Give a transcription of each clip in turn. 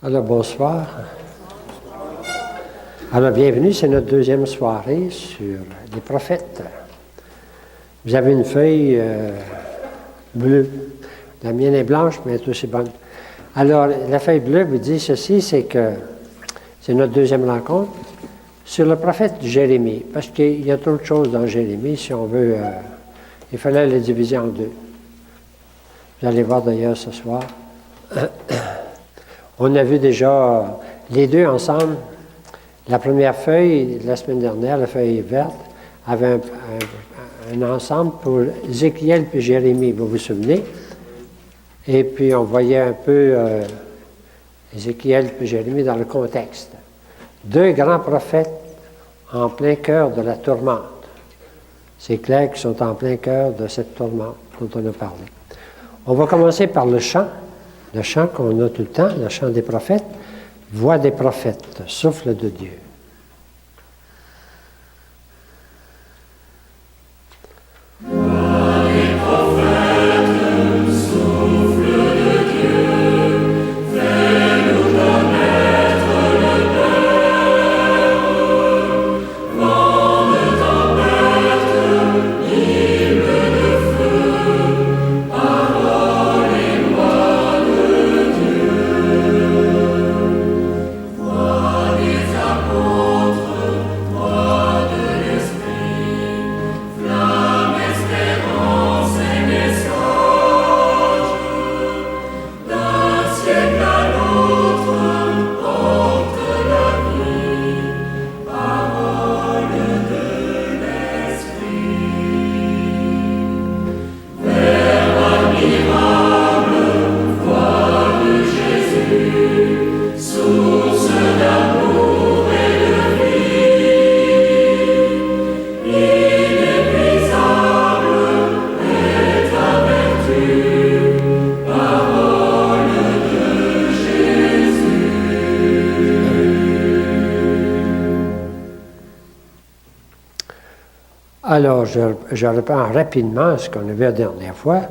Alors, bonsoir. Alors, bienvenue, c'est notre deuxième soirée sur les prophètes. Vous avez une feuille bleue. La mienne est blanche, mais elle est aussi bonne. Alors, la feuille bleue vous dit ceci, c'est que c'est notre deuxième rencontre sur le prophète Jérémie, parce qu'il y a trop de choses dans Jérémie, si on veut, il fallait le diviser en deux. Vous allez voir d'ailleurs ce soir. On a vu déjà les deux ensemble. La première feuille, la semaine dernière, la feuille verte, avait un ensemble pour Ézéchiel puis Jérémie, vous vous souvenez? Et puis on voyait un peu Ézéchiel puis Jérémie dans le contexte. Deux grands prophètes en plein cœur de la tourmente. C'est clair qu'ils sont en plein cœur de cette tourmente dont on a parlé. On va commencer par le chant qu'on a tout le temps, le chant des prophètes, voix des prophètes, souffle de Dieu. Alors, je reprends rapidement ce qu'on a vu la dernière fois.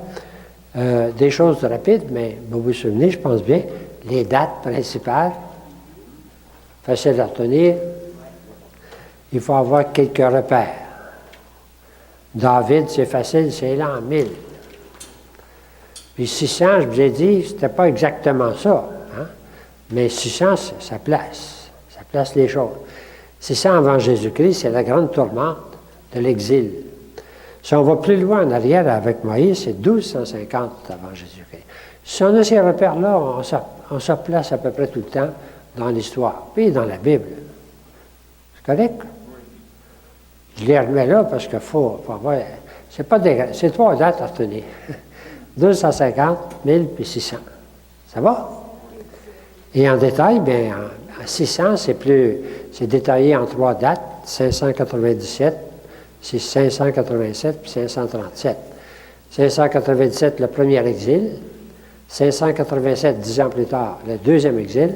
Des choses rapides, mais vous vous souvenez, je pense bien, les dates principales, faciles à retenir. Il faut avoir quelques repères. David, c'est facile, c'est l'an 1000. Puis 600, je vous ai dit, c'était pas exactement ça. Hein? Mais 600, ça place les choses. 600 avant Jésus-Christ, c'est la grande tourmente de l'exil. Si on va plus loin en arrière avec Moïse, c'est 1250 avant Jésus-Christ. Si on a ces repères-là, on se place à peu près tout le temps dans l'histoire, puis dans la Bible. C'est correct? Je les remets là parce qu'il faut avoir... C'est trois dates à retenir. 1250, 1000, puis 600. Ça va? Et en détail, bien, en 600, c'est détaillé en trois dates, 597, c'est 587 puis 537. 597, le premier exil. 587, 10 ans plus tard, le deuxième exil.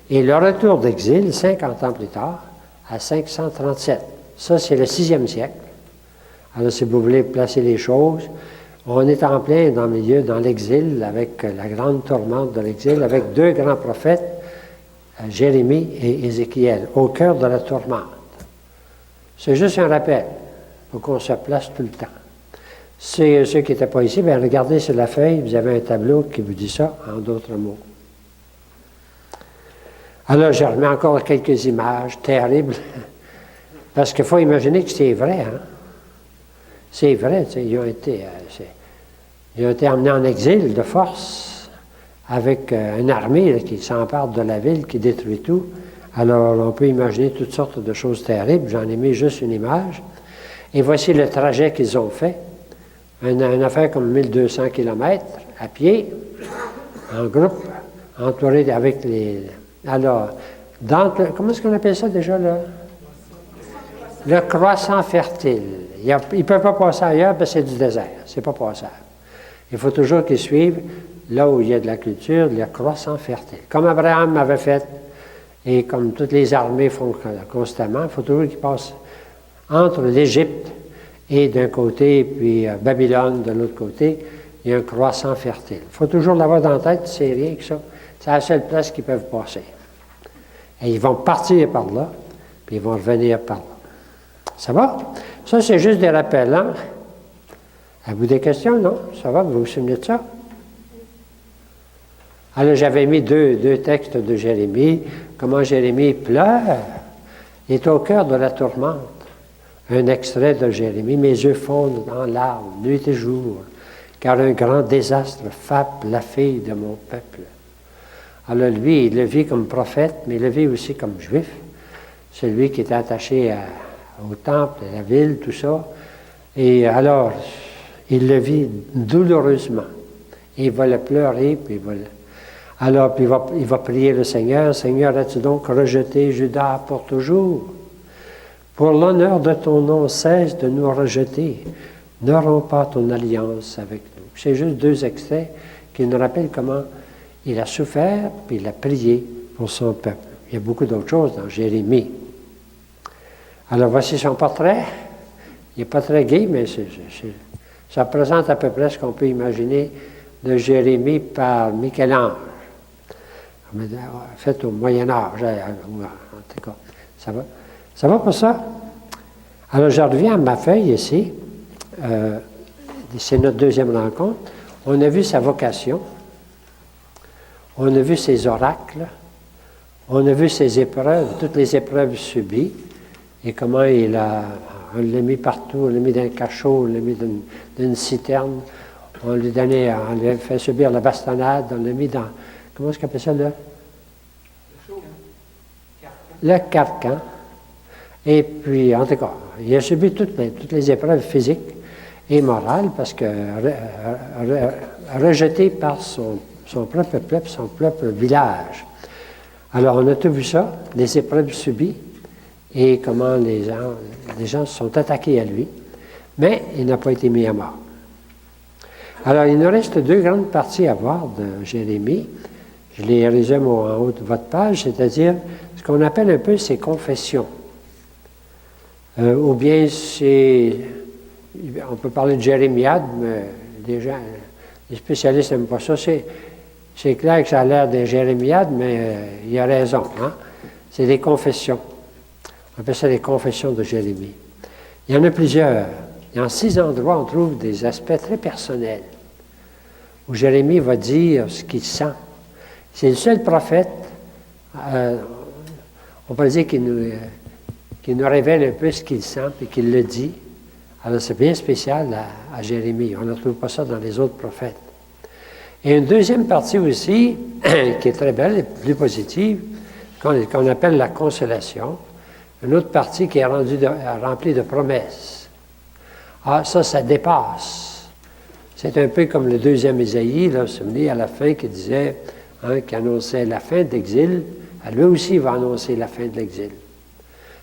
Et le retour d'exil, 50 ans plus tard, à 537. Ça, c'est le 6e siècle. Alors, si vous voulez placer les choses, on est en plein dans le milieu, dans l'exil, avec la grande tourmente de l'exil, avec deux grands prophètes, Jérémie et Ézéchiel, au cœur de la tourmente. C'est juste un rappel. Il faut qu'on se place tout le temps. Ceux qui n'étaient pas ici, bien, regardez sur la feuille, vous avez un tableau qui vous dit ça en d'autres mots. Alors, je remets encore quelques images terribles, parce qu'il faut imaginer que c'est vrai. Hein? C'est vrai, ils ont été emmenés en exil de force, avec une armée là, qui s'empare de la ville, qui détruit tout. Alors, on peut imaginer toutes sortes de choses terribles. J'en ai mis juste une image. Et voici le trajet qu'ils ont fait. Une affaire comme 1200 km à pied, en groupe, entouré avec les... Alors, comment est-ce qu'on appelle ça déjà, là? Le croissant fertile. Il ne peut pas passer ailleurs parce que c'est du désert. C'est pas passable. Il faut toujours qu'ils suivent là où il y a de la culture, le croissant fertile. Comme Abraham avait fait, et comme toutes les armées font constamment, il faut toujours qu'ils passent entre l'Égypte et d'un côté, puis Babylone de l'autre côté, il y a un croissant fertile. Il faut toujours l'avoir dans la tête, c'est rien que ça. C'est la seule place qu'ils peuvent passer. Et ils vont partir par là, puis ils vont revenir par là. Ça va? Ça, c'est juste des rappels, hein? Avez-vous des questions, non? Ça va? Vous vous souvenez de ça? Alors, j'avais mis deux textes de Jérémie. Comment Jérémie pleure. Il est au cœur de la tourmente. Un extrait de Jérémie. Mes yeux fondent en larmes, nuit et jour, car un grand désastre frappe la fille de mon peuple. Alors, lui, il le vit comme prophète, mais il le vit aussi comme juif. Celui qui est attaché au temple, à la ville, tout ça. Et alors, il le vit douloureusement. Il va le pleurer, puis il va prier le Seigneur. Seigneur, as-tu donc rejeté Judas pour toujours? Pour l'honneur de ton nom, cesse de nous rejeter. Ne romps pas ton alliance avec nous. C'est juste deux extraits qui nous rappellent comment il a souffert, puis il a prié pour son peuple. Il y a beaucoup d'autres choses dans Jérémie. Alors, voici son portrait. Il n'est pas très gai, mais ça représente à peu près ce qu'on peut imaginer de Jérémie par Michel-Ange. Fait au Moyen-Âge, en tout cas. Ça va? Ça va pour ça? Alors, je reviens à ma feuille ici. C'est notre deuxième rencontre. On a vu sa vocation. On a vu ses oracles. On a vu ses épreuves, toutes les épreuves subies. Et comment on l'a mis partout, on l'a mis dans un cachot, on l'a mis dans une citerne, on lui a fait subir la bastonnade, on l'a mis dans, comment est-ce qu'on appelle ça, le carcan. Et puis, en tout cas, il a subi toutes les épreuves physiques et morales parce que rejeté par son propre peuple, son propre village. Alors, on a tout vu ça, les épreuves subies, et comment les gens se sont attaqués à lui, mais il n'a pas été mis à mort. Alors, il nous reste deux grandes parties à voir de Jérémie. Je les résume en haut de votre page, c'est-à-dire ce qu'on appelle un peu ses confessions. Ou bien on peut parler de Jérémiade, mais les spécialistes n'aiment pas ça. C'est clair que ça a l'air d'un Jérémiade, mais il a raison. Hein? C'est des confessions. On appelle ça les confessions de Jérémie. Il y en a plusieurs. Dans 6 endroits, on trouve des aspects très personnels, où Jérémie va dire ce qu'il sent. C'est le seul prophète, on peut dire qu'il nous révèle un peu ce qu'il sent et qu'il le dit. Alors c'est bien spécial à Jérémie. On ne trouve pas ça dans les autres prophètes. Et une deuxième partie aussi, qui est très belle et plus positive, qu'on appelle la consolation. Une autre partie qui est remplie de promesses. Ah, ça dépasse. C'est un peu comme le deuxième Ésaïe, là, vous vous souvenez, à la fin, qui disait, qui annonçait la fin de l'exil. Lui aussi, il va annoncer la fin de l'exil.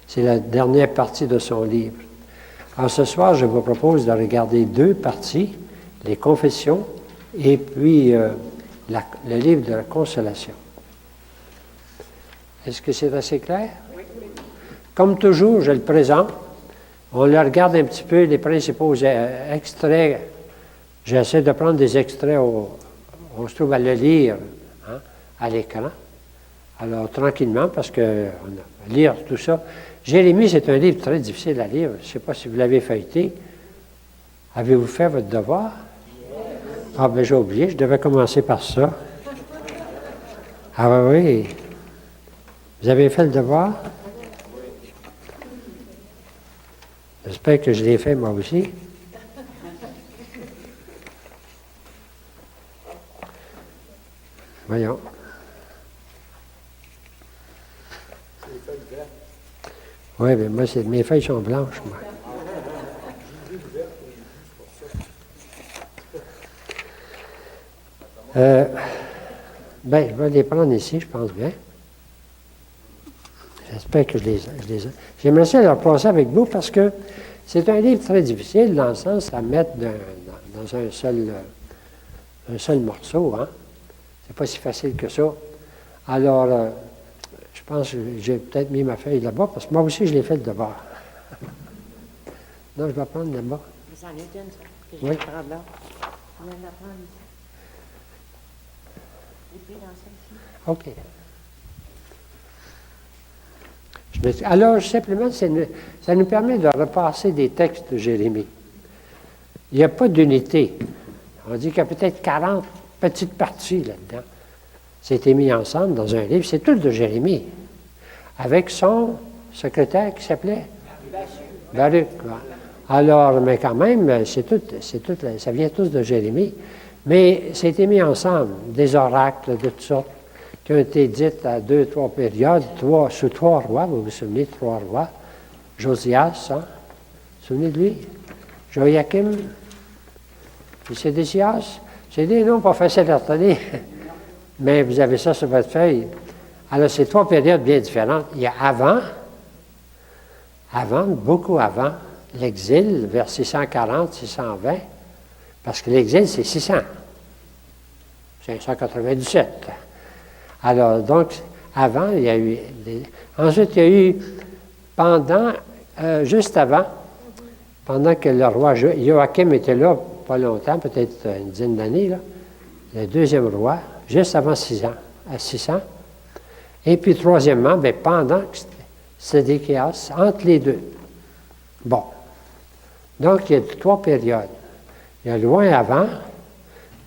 C'est la dernière partie de son livre. Alors, ce soir, je vous propose de regarder deux parties, les confessions et puis le livre de la consolation. Est-ce que c'est assez clair? Oui. Comme toujours, je le présente. On le regarde un petit peu, les principaux extraits. J'essaie de prendre des extraits, on se trouve à le lire à l'écran. Alors, tranquillement, parce que lire tout ça. Jérémie, c'est un livre très difficile à lire. Je ne sais pas si vous l'avez feuilleté. Avez-vous fait votre devoir? Ah, bien, j'ai oublié, je devais commencer par ça. Ah, oui. Vous avez fait le devoir? J'espère que je l'ai fait moi aussi. Voyons. Oui, mais moi, mes feuilles sont blanches, moi. Je vais les prendre ici, je pense bien. J'espère que je les ai. J'aimerais ça leur passer avec vous parce que c'est un livre très difficile dans le sens à mettre dans un seul morceau. Hein? C'est pas si facile que ça. Alors, je pense que j'ai peut-être mis ma feuille là-bas parce que moi aussi, je l'ai fait le devoir. Non, je vais prendre là-bas. Vous en êtes une, ça, que je oui. vais prendre là. Je vais la prendre ici. OK. Alors, simplement, ça nous permet de repasser des textes de Jérémie. Il n'y a pas d'unité. On dit qu'il y a peut-être 40 petites parties là-dedans. C'était mis ensemble dans un livre. C'est tout de Jérémie. Avec son secrétaire qui s'appelait Baruch. Alors, mais quand même, ça vient tous de Jérémie. Mais c'était mis ensemble, des oracles de toutes sortes, qui ont été dites à 2, 3 périodes, sous 3 rois, vous vous souvenez de 3 rois. Josias, hein? Vous vous souvenez de lui? Joachim, puis Sédécias. C'est des noms pas faciles à retenir, mais vous avez ça sur votre feuille. Alors, c'est 3 périodes bien différentes. Il y a avant, beaucoup avant, l'exil, vers 640, 620, parce que l'exil, c'est 600. 597. Alors, donc, avant, il y a eu... Ensuite, il y a eu, juste avant, pendant que le roi Joachim était là, pas longtemps, peut-être une dizaine d'années, là, le deuxième roi, juste avant 600. Et puis, troisièmement, bien, pendant que Sédéchias, entre les deux. Bon. Donc, il y a 3 périodes. Il y a loin avant,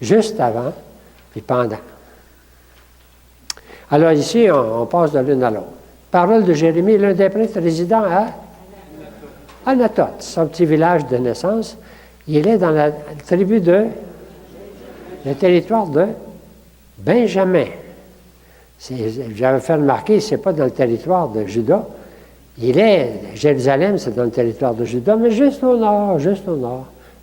juste avant, puis pendant. Alors ici, on passe de l'une à l'autre. Parole de Jérémie, l'un des prêtres résidant à Anatoth, son petit village de naissance. Il est dans la tribu le territoire de Benjamin. J'avais fait remarquer, ce n'est pas dans le territoire de Juda. Jérusalem, c'est dans le territoire de Juda, mais juste au nord,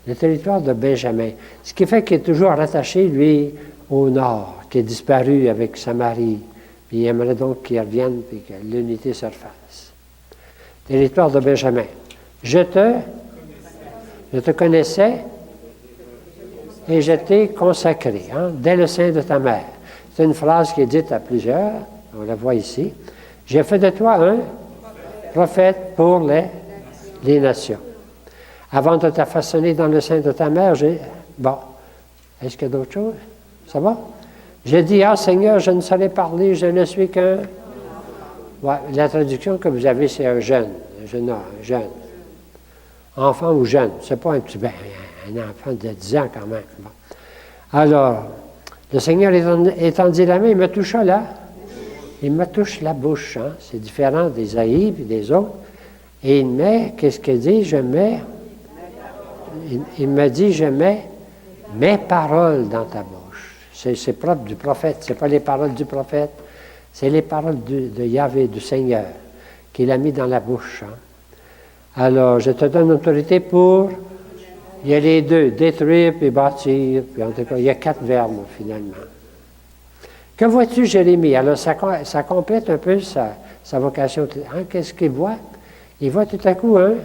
le territoire de Benjamin. Ce qui fait qu'il est toujours rattaché, lui, au nord, qui est disparu avec Samarie. Puis il aimerait donc qu'il revienne et que l'unité se refasse. Territoire de Benjamin. Je te connaissais et je t'ai consacré, hein, dès le sein de ta mère. C'est une phrase qui est dite à plusieurs, on la voit ici. J'ai fait de toi un prophète pour les nations. Avant de te façonner dans le sein de ta mère, Bon, est-ce qu'il y a d'autres choses? Ça va? J'ai dit, ah Seigneur, je ne saurais parler, je ne suis qu'un... Ouais, la traduction que vous avez, c'est un jeune. Enfant ou jeune. C'est pas un petit... un enfant de 10 ans quand même. Bon. Alors, le Seigneur étendit la main, il me toucha là. Il me touche la bouche. Hein? C'est différent d'Ésaïe et des autres. Et il met, qu'est-ce qu'il dit? Il me dit, je mets mes paroles dans ta bouche. C'est propre du prophète. Ce n'est pas les paroles du prophète. C'est les paroles de Yahvé, du Seigneur, qu'il a mis dans la bouche. Hein? Alors, je te donne l'autorité pour... Il y a les deux, détruire puis bâtir. Puis en tout cas, il y a 4 verbes, finalement. Que vois-tu, Jérémie? Alors, ça complète un peu sa vocation. Hein? Qu'est-ce qu'il voit? Il voit tout à coup un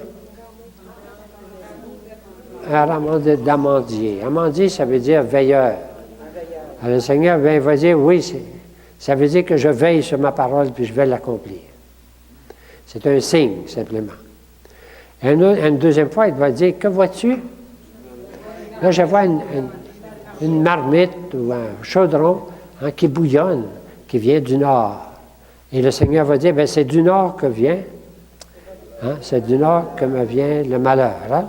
rameau d'amandier. Amandier, ça veut dire veilleur. Alors, le Seigneur va dire, oui, ça veut dire que je veille sur ma parole puis je vais l'accomplir. C'est un signe, simplement. Une deuxième fois, il va dire, que vois-tu? Là, je vois une marmite ou un chaudron hein, qui bouillonne, qui vient du nord. Et le Seigneur va dire, bien, c'est du nord que vient, hein, c'est du nord que me vient le malheur. Hein?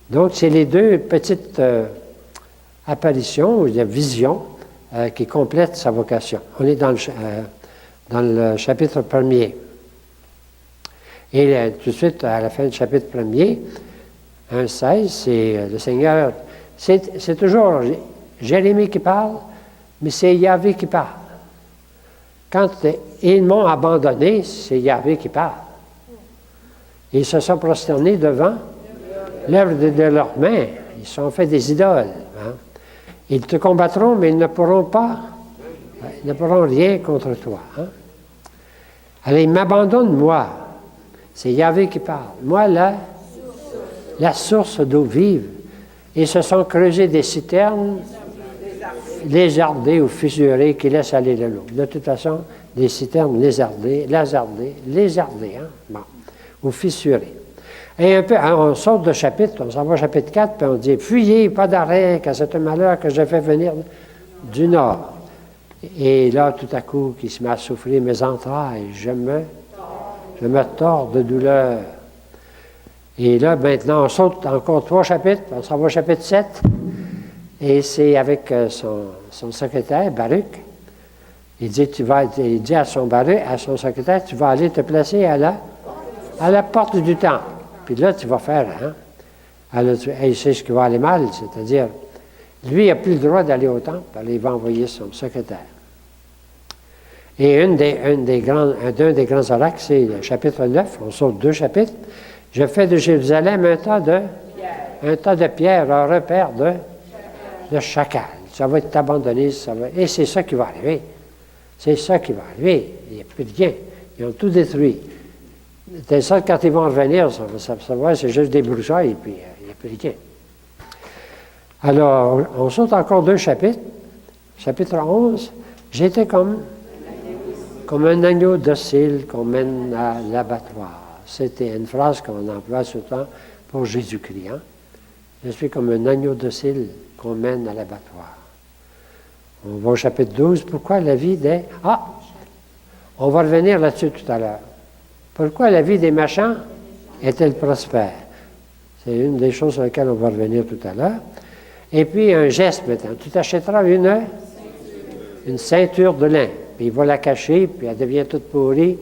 Donc, c'est les 2 petites apparitions ou visions qui complètent sa vocation. On est dans le chapitre 1er. Et tout de suite, à la fin du chapitre 1er, 1,16, c'est le Seigneur. C'est toujours Jérémie qui parle, mais c'est Yahvé qui parle. Quand ils m'ont abandonné, c'est Yahvé qui parle. Ils se sont prosternés devant l'œuvre de leurs mains. Ils se sont fait des idoles. Hein? Ils te combattront, mais ils ne pourront rien contre toi. Hein? Alors, ils m'abandonnent, moi. C'est Yahvé qui parle. Moi, la source d'eau vive. Ils se sont creusés des citernes, lézardées ou fissurées, qui laissent aller de l'eau. De toute façon, des citernes lézardées, hein? Bon, ou fissurées. Et un peu, on sort de chapitre, on s'en va au chapitre 4, puis on dit « Fuyez, pas d'arrêt, car c'est un malheur que je fais venir du nord. Et là, tout à coup, qui se met à souffrir mes entrailles, je me tords de douleur. Et là, maintenant, on saute encore 3 chapitres, on s'en va au chapitre 7, et c'est avec son secrétaire, Baruch. Il dit à son secrétaire, tu vas aller te placer à la porte du temple. Puis là, tu vas faire, hein? Alors, il sait ce qui va aller mal, c'est-à-dire, lui, il n'a plus le droit d'aller au temple, alors il va envoyer son secrétaire. Et un des grands oracles, c'est le chapitre 9, on saute 2 chapitres. Je fais de Jérusalem un tas de pierres, un repère de chacal. Ça va être abandonné, et c'est ça qui va arriver. C'est ça qui va arriver. Il n'y a plus de rien. Ils ont tout détruit. C'est ça, quand ils vont revenir, ça va, c'est juste des broussailles, et puis il n'y a plus rien. Alors, on saute encore 2 chapitres. Chapitre 11, j'étais comme un agneau docile qu'on mène à l'abattoir. C'était une phrase qu'on emploie souvent pour Jésus-Christ. Hein? Je suis comme un agneau docile qu'on mène à l'abattoir. On va au chapitre 12. Pourquoi la vie des... on va revenir là-dessus tout à l'heure. Pourquoi la vie des méchants est-elle prospère? C'est une des choses sur lesquelles on va revenir tout à l'heure. Et puis, un geste maintenant. Tu t'achèteras une ceinture de lin. Puis il va la cacher, puis elle devient toute pourrie.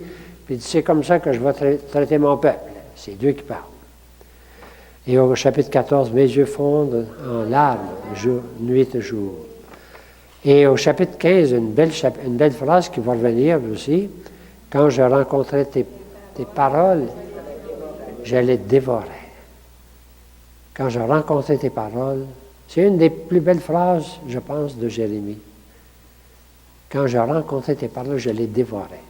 Puis il dit, c'est comme ça que je vais traiter mon peuple. C'est Dieu qui parle. Et au chapitre 14, mes yeux fondent en larmes, nuit et jour. Et au chapitre 15, une belle phrase qui va revenir aussi. Quand je rencontrais tes paroles, je les dévorais. Quand je rencontrais tes paroles, c'est une des plus belles phrases, je pense, de Jérémie. Quand je rencontrais tes paroles, je les dévorais.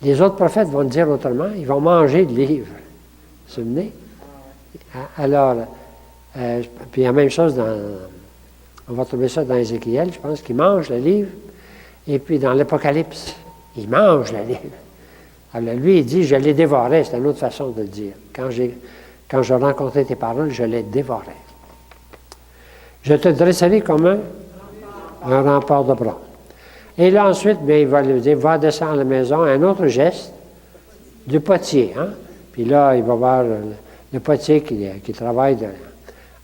Les autres prophètes vont le dire autrement, ils vont manger le livre. Vous vous souvenez? Alors, puis la même chose on va trouver ça dans Ézéchiel, je pense, qu'il mange le livre. Et puis dans l'Apocalypse, il mange le livre. Alors lui, il dit, je les dévorais, c'est une autre façon de le dire. Quand je rencontrais tes paroles, je les dévorais. Je te dresserai comme un rempart de bronze. Et là, ensuite, bien, il va lui dire, va descendre à la maison, un autre geste du potier. Hein? Puis là, il va voir le potier qui travaille.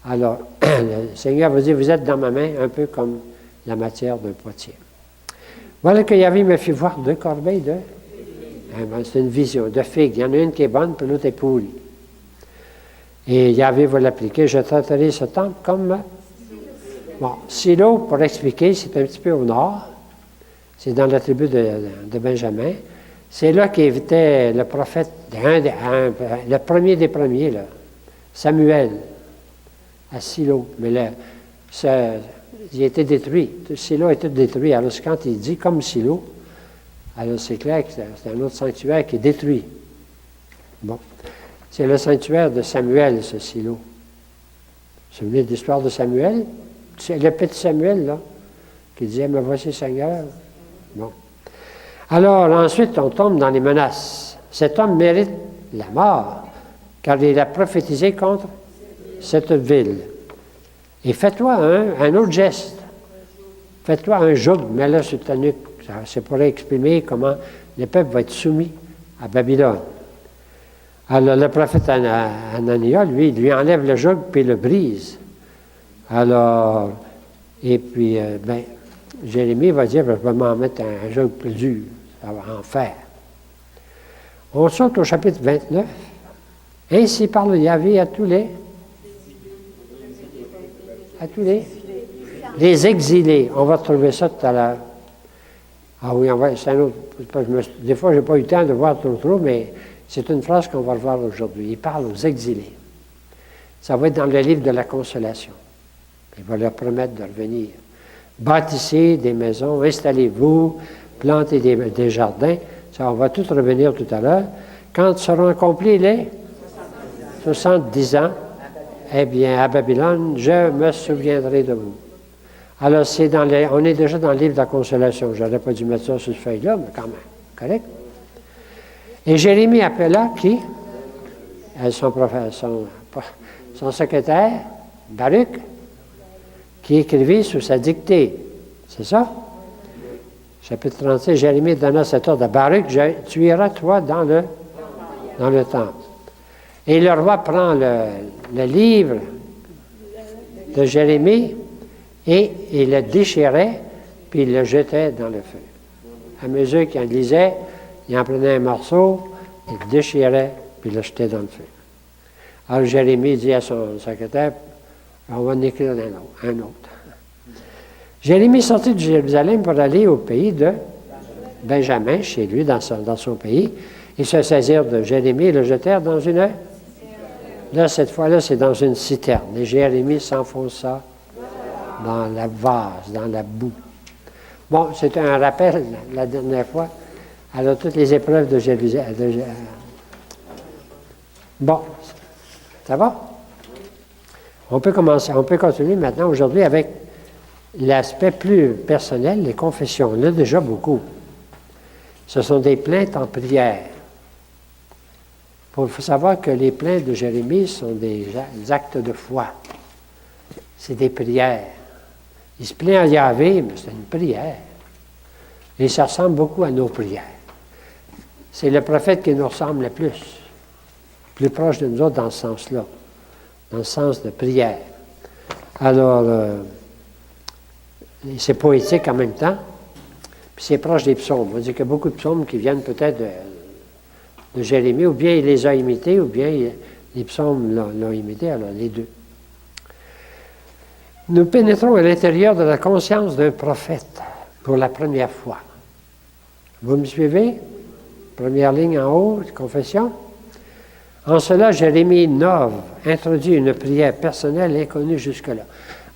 Alors, le Seigneur va dire, vous êtes dans ma main, un peu comme la matière d'un potier. Voilà que Yahvé me fit voir 2 corbeilles c'est une vision de figues. Il y en a une qui est bonne, puis l'autre est pourrie. Et Yahvé va l'appliquer. Je traiterai ce temple comme... Bon, Silo, pour expliquer, c'est un petit peu au nord. C'est dans la tribu de Benjamin. C'est là qu'était le prophète, le premier des premiers, là, Samuel, à Silo. Mais il a été détruit. Silo a été détruit. Alors, quand il dit comme Silo, alors c'est clair que c'est un autre sanctuaire qui est détruit. Bon. C'est le sanctuaire de Samuel, ce Silo. Vous vous souvenez de l'histoire de Samuel? C'est le petit Samuel, là, qui disait, me voici Seigneur. Bon. Alors, ensuite, on tombe dans les menaces. Cet homme mérite la mort, car il a prophétisé contre cette ville. Et fais-toi un autre geste. Fais-toi un joug, mets-le sur ta nuque. C'est pour exprimer comment le peuple va être soumis à Babylone. Alors, le prophète Anania, lui enlève le joug puis le brise. Alors, et puis, Jérémie va dire, je vais m'en mettre un joug plus dur, ça va en faire. On saute au chapitre 29. Ainsi parle Yahvé à tous les exilés. On va trouver ça tout à l'heure. Ah oui, c'est un autre. Des fois, je n'ai pas eu le temps de voir trop, mais c'est une phrase qu'on va revoir aujourd'hui. Il parle aux exilés. Ça va être dans le livre de la Consolation. Il va leur promettre de revenir. Bâtissez des maisons, installez-vous, plantez des jardins. Ça, on va tout revenir tout à l'heure. Quand seront accomplis les 70 ans, eh bien, à Babylone, je me souviendrai de vous. Alors, on est déjà dans le livre de la Consolation. Je n'aurais pas dû mettre ça sur cette feuille-là, mais quand même. Correct? Et Jérémie appela qui? Son secrétaire, Baruch, qui écrivit sous sa dictée. C'est ça? chapitre 36, Jérémie donna cet ordre à Baruch, tu iras, toi, dans le temple. Et le roi prend le livre de Jérémie et il le déchirait, puis il le jetait dans le feu. À mesure qu'il en lisait, il en prenait un morceau, il le déchirait, puis il le jetait dans le feu. Alors Jérémie dit à son secrétaire, on va en écrire un autre. Jérémie sortit de Jérusalem pour aller au pays de Benjamin, chez lui, dans son pays. Ils se saisirent de Jérémie et le jetèrent dans une... Là, cette fois-là, c'est dans une citerne. Et Jérémie s'enfonça dans la vase, dans la boue. Bon, c'était un rappel, la dernière fois, alors toutes les épreuves de Jérusalem. Bon, ça va? On peut continuer maintenant aujourd'hui avec l'aspect plus personnel, les confessions. On a déjà beaucoup. Ce sont des plaintes en prière. Il faut savoir que les plaintes de Jérémie sont des actes de foi. C'est des prières. Il se plaint à Yahvé, mais c'est une prière. Et ça ressemble beaucoup à nos prières. C'est le prophète qui nous ressemble le plus proche de nous autres dans ce sens-là, dans le sens de prière. Alors, c'est poétique en même temps, puis c'est proche des psaumes. On dit qu'il y a beaucoup de psaumes qui viennent peut-être de Jérémie, ou bien il les a imités, ou bien les psaumes l'ont imité, alors les deux. Nous pénétrons à l'intérieur de la conscience d'un prophète pour la première fois. Vous me suivez? Première ligne en haut, confession. En cela, Jérémie innove, introduit une prière personnelle inconnue jusque-là.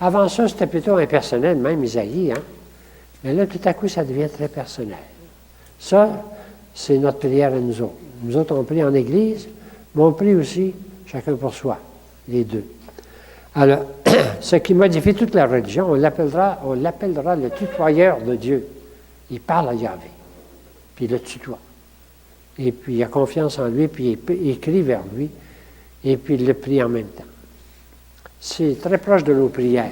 Avant ça, c'était plutôt impersonnel, même Isaïe, hein? Mais là, tout à coup, ça devient très personnel. Ça, c'est notre prière à nous autres. Nous autres, on prie en Église, mais on prie aussi chacun pour soi, les deux. Alors, ce qui modifie toute la religion, on l'appellera le tutoyeur de Dieu. Il parle à Yahvé, puis il le tutoie. Et puis il a confiance en lui, puis il écrit vers lui, et puis il le prie en même temps. C'est très proche de nos prières.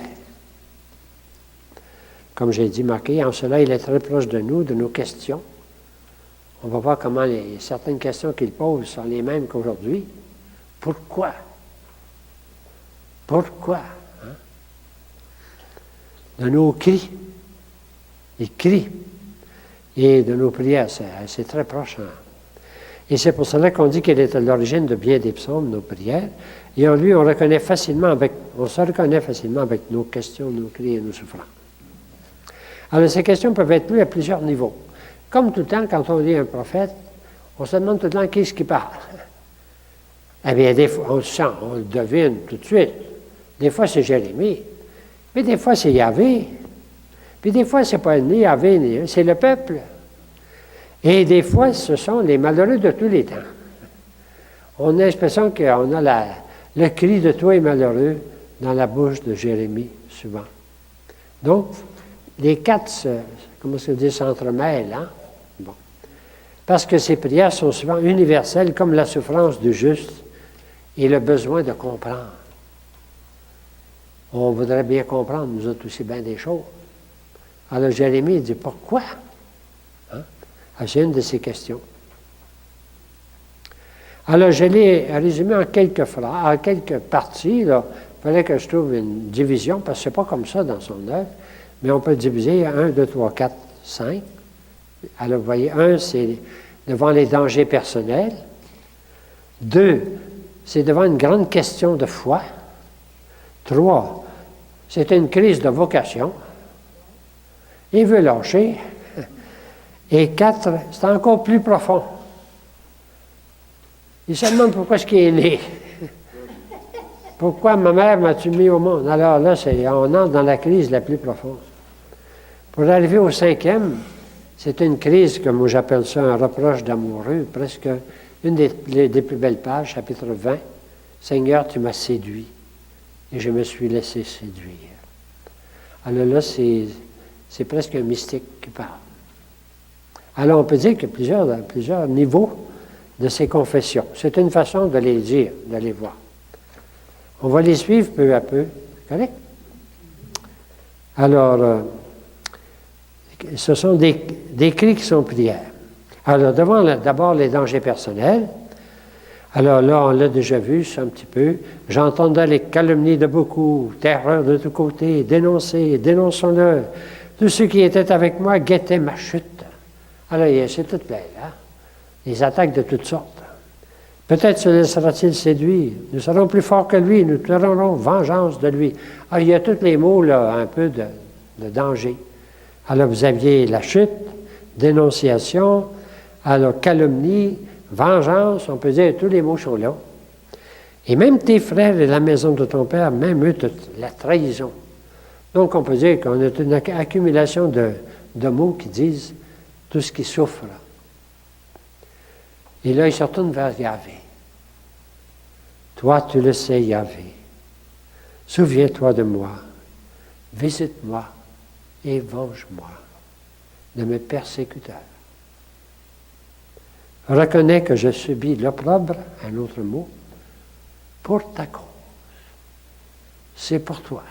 Comme j'ai dit, marqué, en cela, il est très proche de nous, de nos questions. On va voir comment certaines questions qu'il pose sont les mêmes qu'aujourd'hui. Pourquoi? Pourquoi? Hein? De nos cris. Il crie. Et de nos prières, c'est très proche. Hein? Et c'est pour cela qu'on dit qu'elle est à l'origine de bien des psaumes, nos prières. Et en lui, on se reconnaît facilement avec nos questions, nos cris et nos souffrances. Alors, ces questions peuvent être lues à plusieurs niveaux. Comme tout le temps, quand on lit un prophète, on se demande tout le temps qui est-ce qui parle. Eh bien, des fois, on le sent, on le devine tout de suite. Des fois, c'est Jérémie. Puis des fois, c'est Yahvé. Puis des fois, c'est pas ni Yahvé, ni c'est le peuple. Et des fois, ce sont les malheureux de tous les temps. On a l'impression qu'on a le cri de toi est malheureux dans la bouche de Jérémie, souvent. Donc, les quatre s'entremêlent, hein? Bon. Parce que ces prières sont souvent universelles, comme la souffrance du juste et le besoin de comprendre. On voudrait bien comprendre, nous autres aussi, bien des choses. Alors Jérémie dit, pourquoi? Hein? C'est une de ces questions. Alors, je l'ai résumé en quelques phrases, en quelques parties. Il fallait que je trouve une division, parce que ce n'est pas comme ça dans son œuvre, mais on peut diviser 1, 2, 3, 4, 5. Alors, vous voyez, 1, c'est devant les dangers personnels. 2, c'est devant une grande question de foi. 3, c'est une crise de vocation. Il veut lâcher. Et 4, c'est encore plus profond. Il se demande pourquoi est-ce qu'il est né. Pourquoi ma mère m'a-tu mis au monde? Alors là, on entre dans la crise la plus profonde. Pour arriver au 5e, c'est une crise, comme moi j'appelle ça, un reproche d'amoureux, presque une des plus belles pages, chapitre 20. Seigneur, tu m'as séduit et je me suis laissé séduire. Alors là, c'est presque un mystique qui parle. Alors on peut dire qu'il y a plusieurs niveaux de ces confessions. C'est une façon de les dire, de les voir. On va les suivre peu à peu. Correct? Alors, Ce sont des cris qui sont prières. Alors, d'abord les dangers personnels. Alors là, on l'a déjà vu, ça un petit peu. J'entendais les calomnies de beaucoup, terreur de tous côtés, dénonçons-le. Tous ceux qui étaient avec moi guettaient ma chute. Alors, c'est tout plein, là. Les attaques de toutes sortes. Peut-être se laissera-t-il séduire. Nous serons plus forts que lui, nous tirerons vengeance de lui. Alors, il y a tous les mots, là, un peu de danger. Alors, vous aviez la chute, dénonciation, alors calomnie, vengeance, on peut dire, tous les mots sont là. Et même tes frères et la maison de ton père, même eux, la trahison. Donc, on peut dire qu'on a une accumulation de mots qui disent tout ce qui souffre. Et là, il se retourne vers Yahvé. Toi, tu le sais, Yahvé. Souviens-toi de moi. Visite-moi et venge-moi de mes persécuteurs. Reconnais que je subis l'opprobre, un autre mot, pour ta cause. C'est pour toi.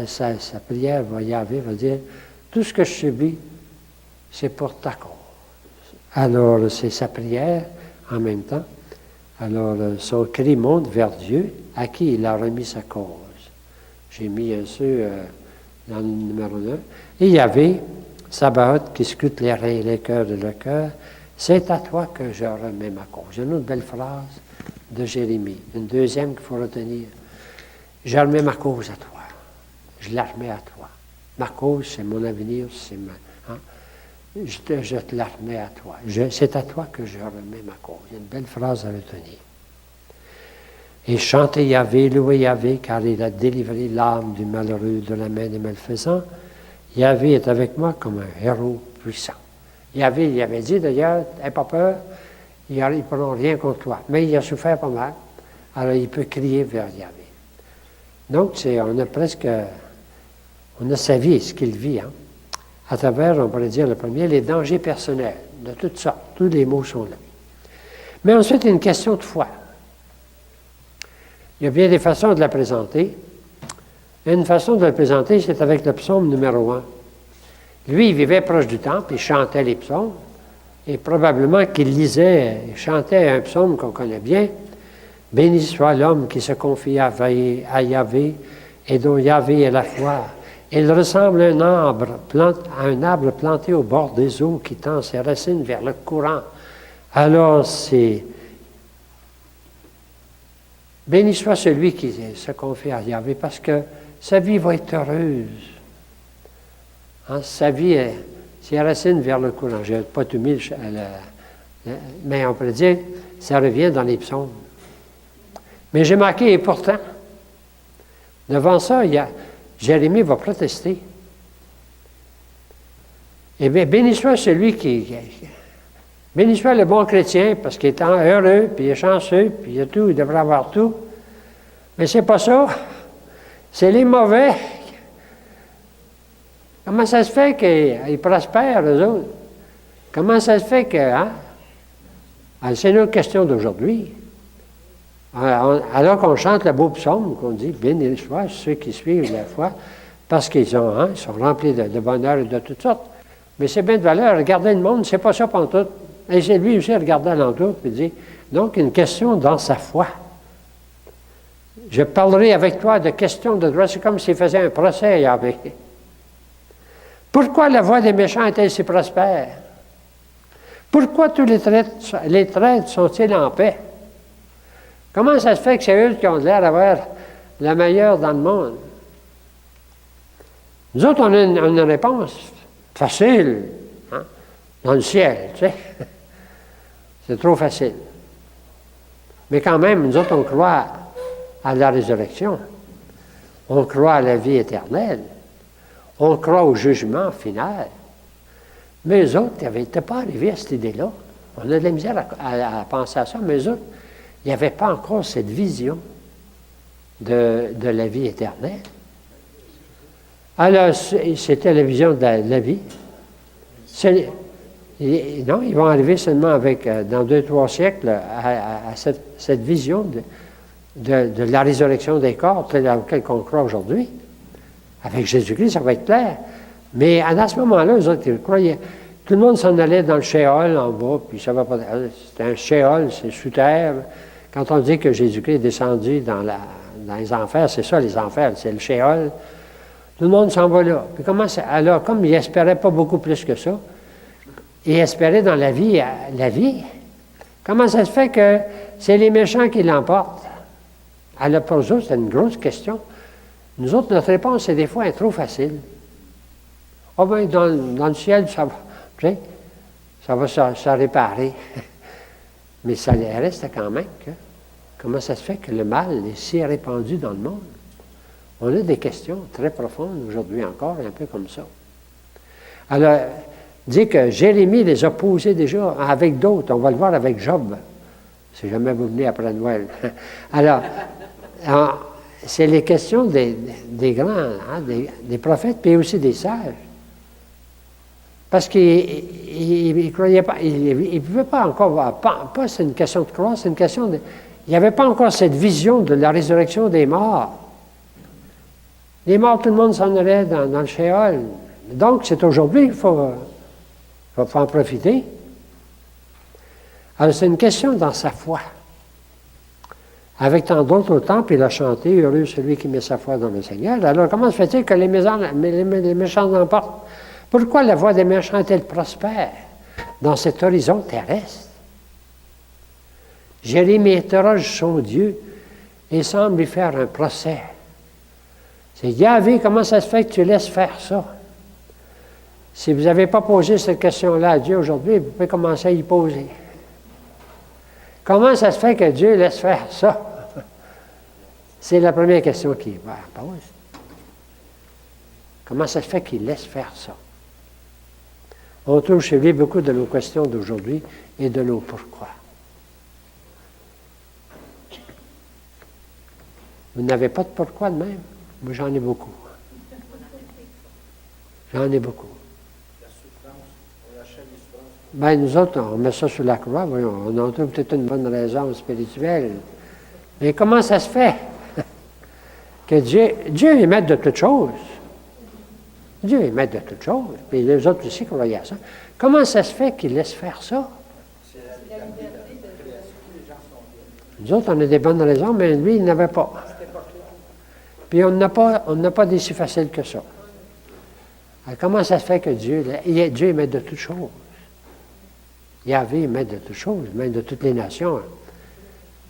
Sa prière, Yahvé va dire, tout ce que je subis, c'est pour ta cause. Alors, c'est sa prière en même temps. Alors, son cri monte vers Dieu, à qui il a remis sa cause. J'ai mis ceux dans le numéro 1. Et Yahvé, Sabaoth, qui scrute les reins et les cœurs et le cœur, c'est à toi que je remets ma cause. Une autre belle phrase de Jérémie. Une deuxième qu'il faut retenir. Je remets ma cause à toi. Je la remets à toi. Ma cause, c'est mon avenir, c'est ma... Hein? Je te la remets à toi. C'est à toi que je remets ma cause. Il y a une belle phrase à retenir. Et chantez Yahvé, louez Yahvé, car il a délivré l'âme du malheureux de la main des malfaisants. Yahvé est avec moi comme un héros puissant. Yahvé, il avait dit d'ailleurs, n'aie pas peur, ils ne pourront rien contre toi. Mais il a souffert pas mal, alors il peut crier vers Yahvé. Donc, on a sa vie, ce qu'il vit, hein, à travers, on pourrait dire le premier, les dangers personnels, de toutes sortes, tous les mots sont là. Mais ensuite, il y a une question de foi. Il y a bien des façons de la présenter. Une façon de la présenter, c'est avec le psaume numéro 1. Lui, il vivait proche du temple, il chantait les psaumes, et probablement qu'il lisait, il chantait un psaume qu'on connaît bien. « Béni soit l'homme qui se confie à Yahvé et dont Yahvé est la foi. Il ressemble à un arbre planté au bord des eaux qui tend ses racines vers le courant. » Alors, c'est « Béni soit celui qui se confie à Yahvé parce que sa vie va être heureuse. » Hein, sa vie, ses racines vers le courant. Je n'ai pas tout mis, mais on peut dire, ça revient dans les psaumes. Mais j'ai marqué, et pourtant, devant ça, Jérémie va protester. Eh bien, béni soit celui béni soit le bon chrétien, parce qu'il est heureux, puis il est chanceux, puis il a tout, il devrait avoir tout. Mais c'est pas ça. C'est les mauvais. Comment ça se fait qu'ils prospèrent, eux autres? Comment ça se fait que... Hein? C'est notre question d'aujourd'hui. Alors qu'on chante le beau psaume, qu'on dit « Béni soit ceux qui suivent la foi », parce qu'ils sont remplis de bonheur et de toutes sortes. Mais c'est bien de valeur. Regarder le monde, c'est pas ça pantoute. Et c'est lui aussi, regarder l'entour, puis dit « Donc, une question dans sa foi. Je parlerai avec toi de questions de droit. » C'est comme s'il faisait un procès avec. Pourquoi la voie des méchants est-elle si prospère? Pourquoi tous les traîtres sont-ils en paix? Comment ça se fait que c'est eux qui ont l'air d'avoir la meilleure dans le monde? Nous autres, on a une réponse facile, hein? Dans le ciel, tu sais. C'est trop facile. Mais quand même, nous autres, on croit à la résurrection. On croit à la vie éternelle. On croit au jugement final. Mais eux autres, ils n'étaient pas arrivés à cette idée-là. On a de la misère à penser à ça, mais eux autres, il n'y avait pas encore cette vision de la vie éternelle. Alors, c'était la vision de la vie. Non, ils vont arriver seulement avec, dans 2-3 siècles, à cette vision de la résurrection des corps, telle à laquelle on croit aujourd'hui. Avec Jésus-Christ, ça va être clair. Mais à ce moment-là, eux autres, ils croyaient. Tout le monde s'en allait dans le Shéol en bas, puis ça va pas. C'était un Shéol, c'est sous terre. Quand on dit que Jésus-Christ est descendu dans les enfers, c'est ça, les enfers, c'est le Shéol. Tout le monde s'en va là. Puis alors, comme ils n'espéraient pas beaucoup plus que ça, ils espéraient dans la vie, comment ça se fait que c'est les méchants qui l'emportent? Alors, pour eux, c'est une grosse question. Nous autres, notre réponse, c'est des fois, elle est trop facile. Ah bien, dans le ciel, ça va, tu sais, ça va se réparer. Mais ça reste quand même que, comment ça se fait que le mal est si répandu dans le monde? On a des questions très profondes aujourd'hui encore, un peu comme ça. Alors, dit que Jérémie les a posées déjà avec d'autres. On va le voir avec Job, si jamais vous venez après Noël. Alors, c'est les questions des grands, hein, des prophètes, puis aussi des sages. Parce qu'ils ne croyaient pas, ils ne pouvaient pas encore voir, pas c'est une question de croire, c'est une question de... Il n'y avait pas encore cette vision de la résurrection des morts. Les morts, tout le monde s'en allait dans le Shéol. Donc, c'est aujourd'hui qu'il faut en profiter. Alors, c'est une question dans sa foi. Avec tant d'autres au temple, il a chanté « Heureux celui qui met sa foi dans le Seigneur ». Alors, comment se fait-il que les méchants l'emportent? Pourquoi la voie des méchants est-elle prospère dans cet horizon terrestre? Jérémie interroge son Dieu et semble lui faire un procès. C'est Yahvé, comment ça se fait que tu laisses faire ça? Si vous n'avez pas posé cette question-là à Dieu aujourd'hui, vous pouvez commencer à y poser. Comment ça se fait que Dieu laisse faire ça? C'est la première question qu'il pose. Comment ça se fait qu'il laisse faire ça? On trouve chez lui beaucoup de nos questions d'aujourd'hui et de nos pourquoi. Vous n'avez pas de pourquoi de même? Moi, j'en ai beaucoup. J'en ai beaucoup. La souffrance, on achète les souffrances. Bien, nous autres, on met ça sur la croix, voyons, on en trouve peut-être une bonne raison spirituelle. Mais comment ça se fait que Dieu est maître de toutes choses? Dieu est maître de toutes choses. Puis les autres aussi croyaient à ça. Comment ça se fait qu'il laisse faire ça? C'est la liberté de les gens sont libres. Nous autres, on a des bonnes raisons, mais lui, il n'avait pas. Puis on n'a pas des si faciles que ça. Alors, comment ça se fait que Dieu est maître de toutes choses? Yahvé est maître de toutes choses, maître de toutes les nations.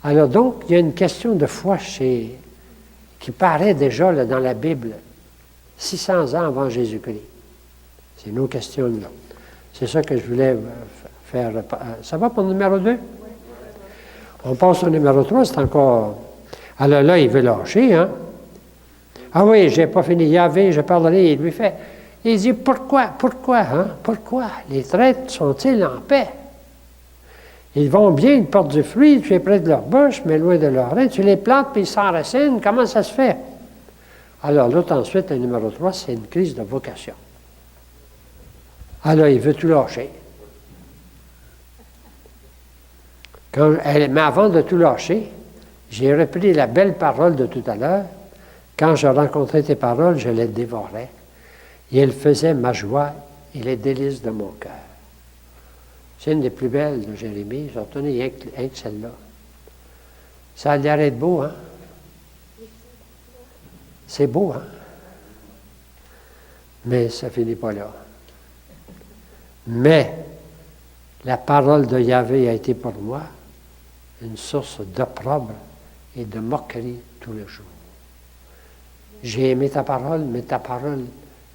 Alors donc, il y a une question de foi qui paraît déjà là, dans la Bible, 600 ans avant Jésus-Christ. C'est nos questions là. C'est ça que je voulais faire. Ça va pour le numéro 2? On passe au numéro 3, c'est encore... Alors là, il veut lâcher, hein? Ah oui, je n'ai pas fini. Yahvé, je parlerai, il lui fait. Il dit, pourquoi, hein? Pourquoi? Les traîtres sont-ils en paix? Ils vont bien, ils portent du fruit, tu es près de leur bouche, mais loin de leur rein. Tu les plantes, puis ils s'enracinent. Comment ça se fait? Alors l'autre, ensuite, le numéro 3, c'est une crise de vocation. Alors, il veut tout lâcher. Mais avant de tout lâcher, j'ai repris la belle parole de tout à l'heure. Quand je rencontrais tes paroles, je les dévorais. Et elles faisaient ma joie et les délices de mon cœur. C'est une des plus belles de Jérémie. J'ai retenu rien que celle-là. Ça a l'air d'être beau, hein? C'est beau, hein? Mais ça ne finit pas là. Mais la parole de Yahvé a été pour moi une source d'opprobre et de moquerie tous les jours. J'ai aimé ta parole, mais ta parole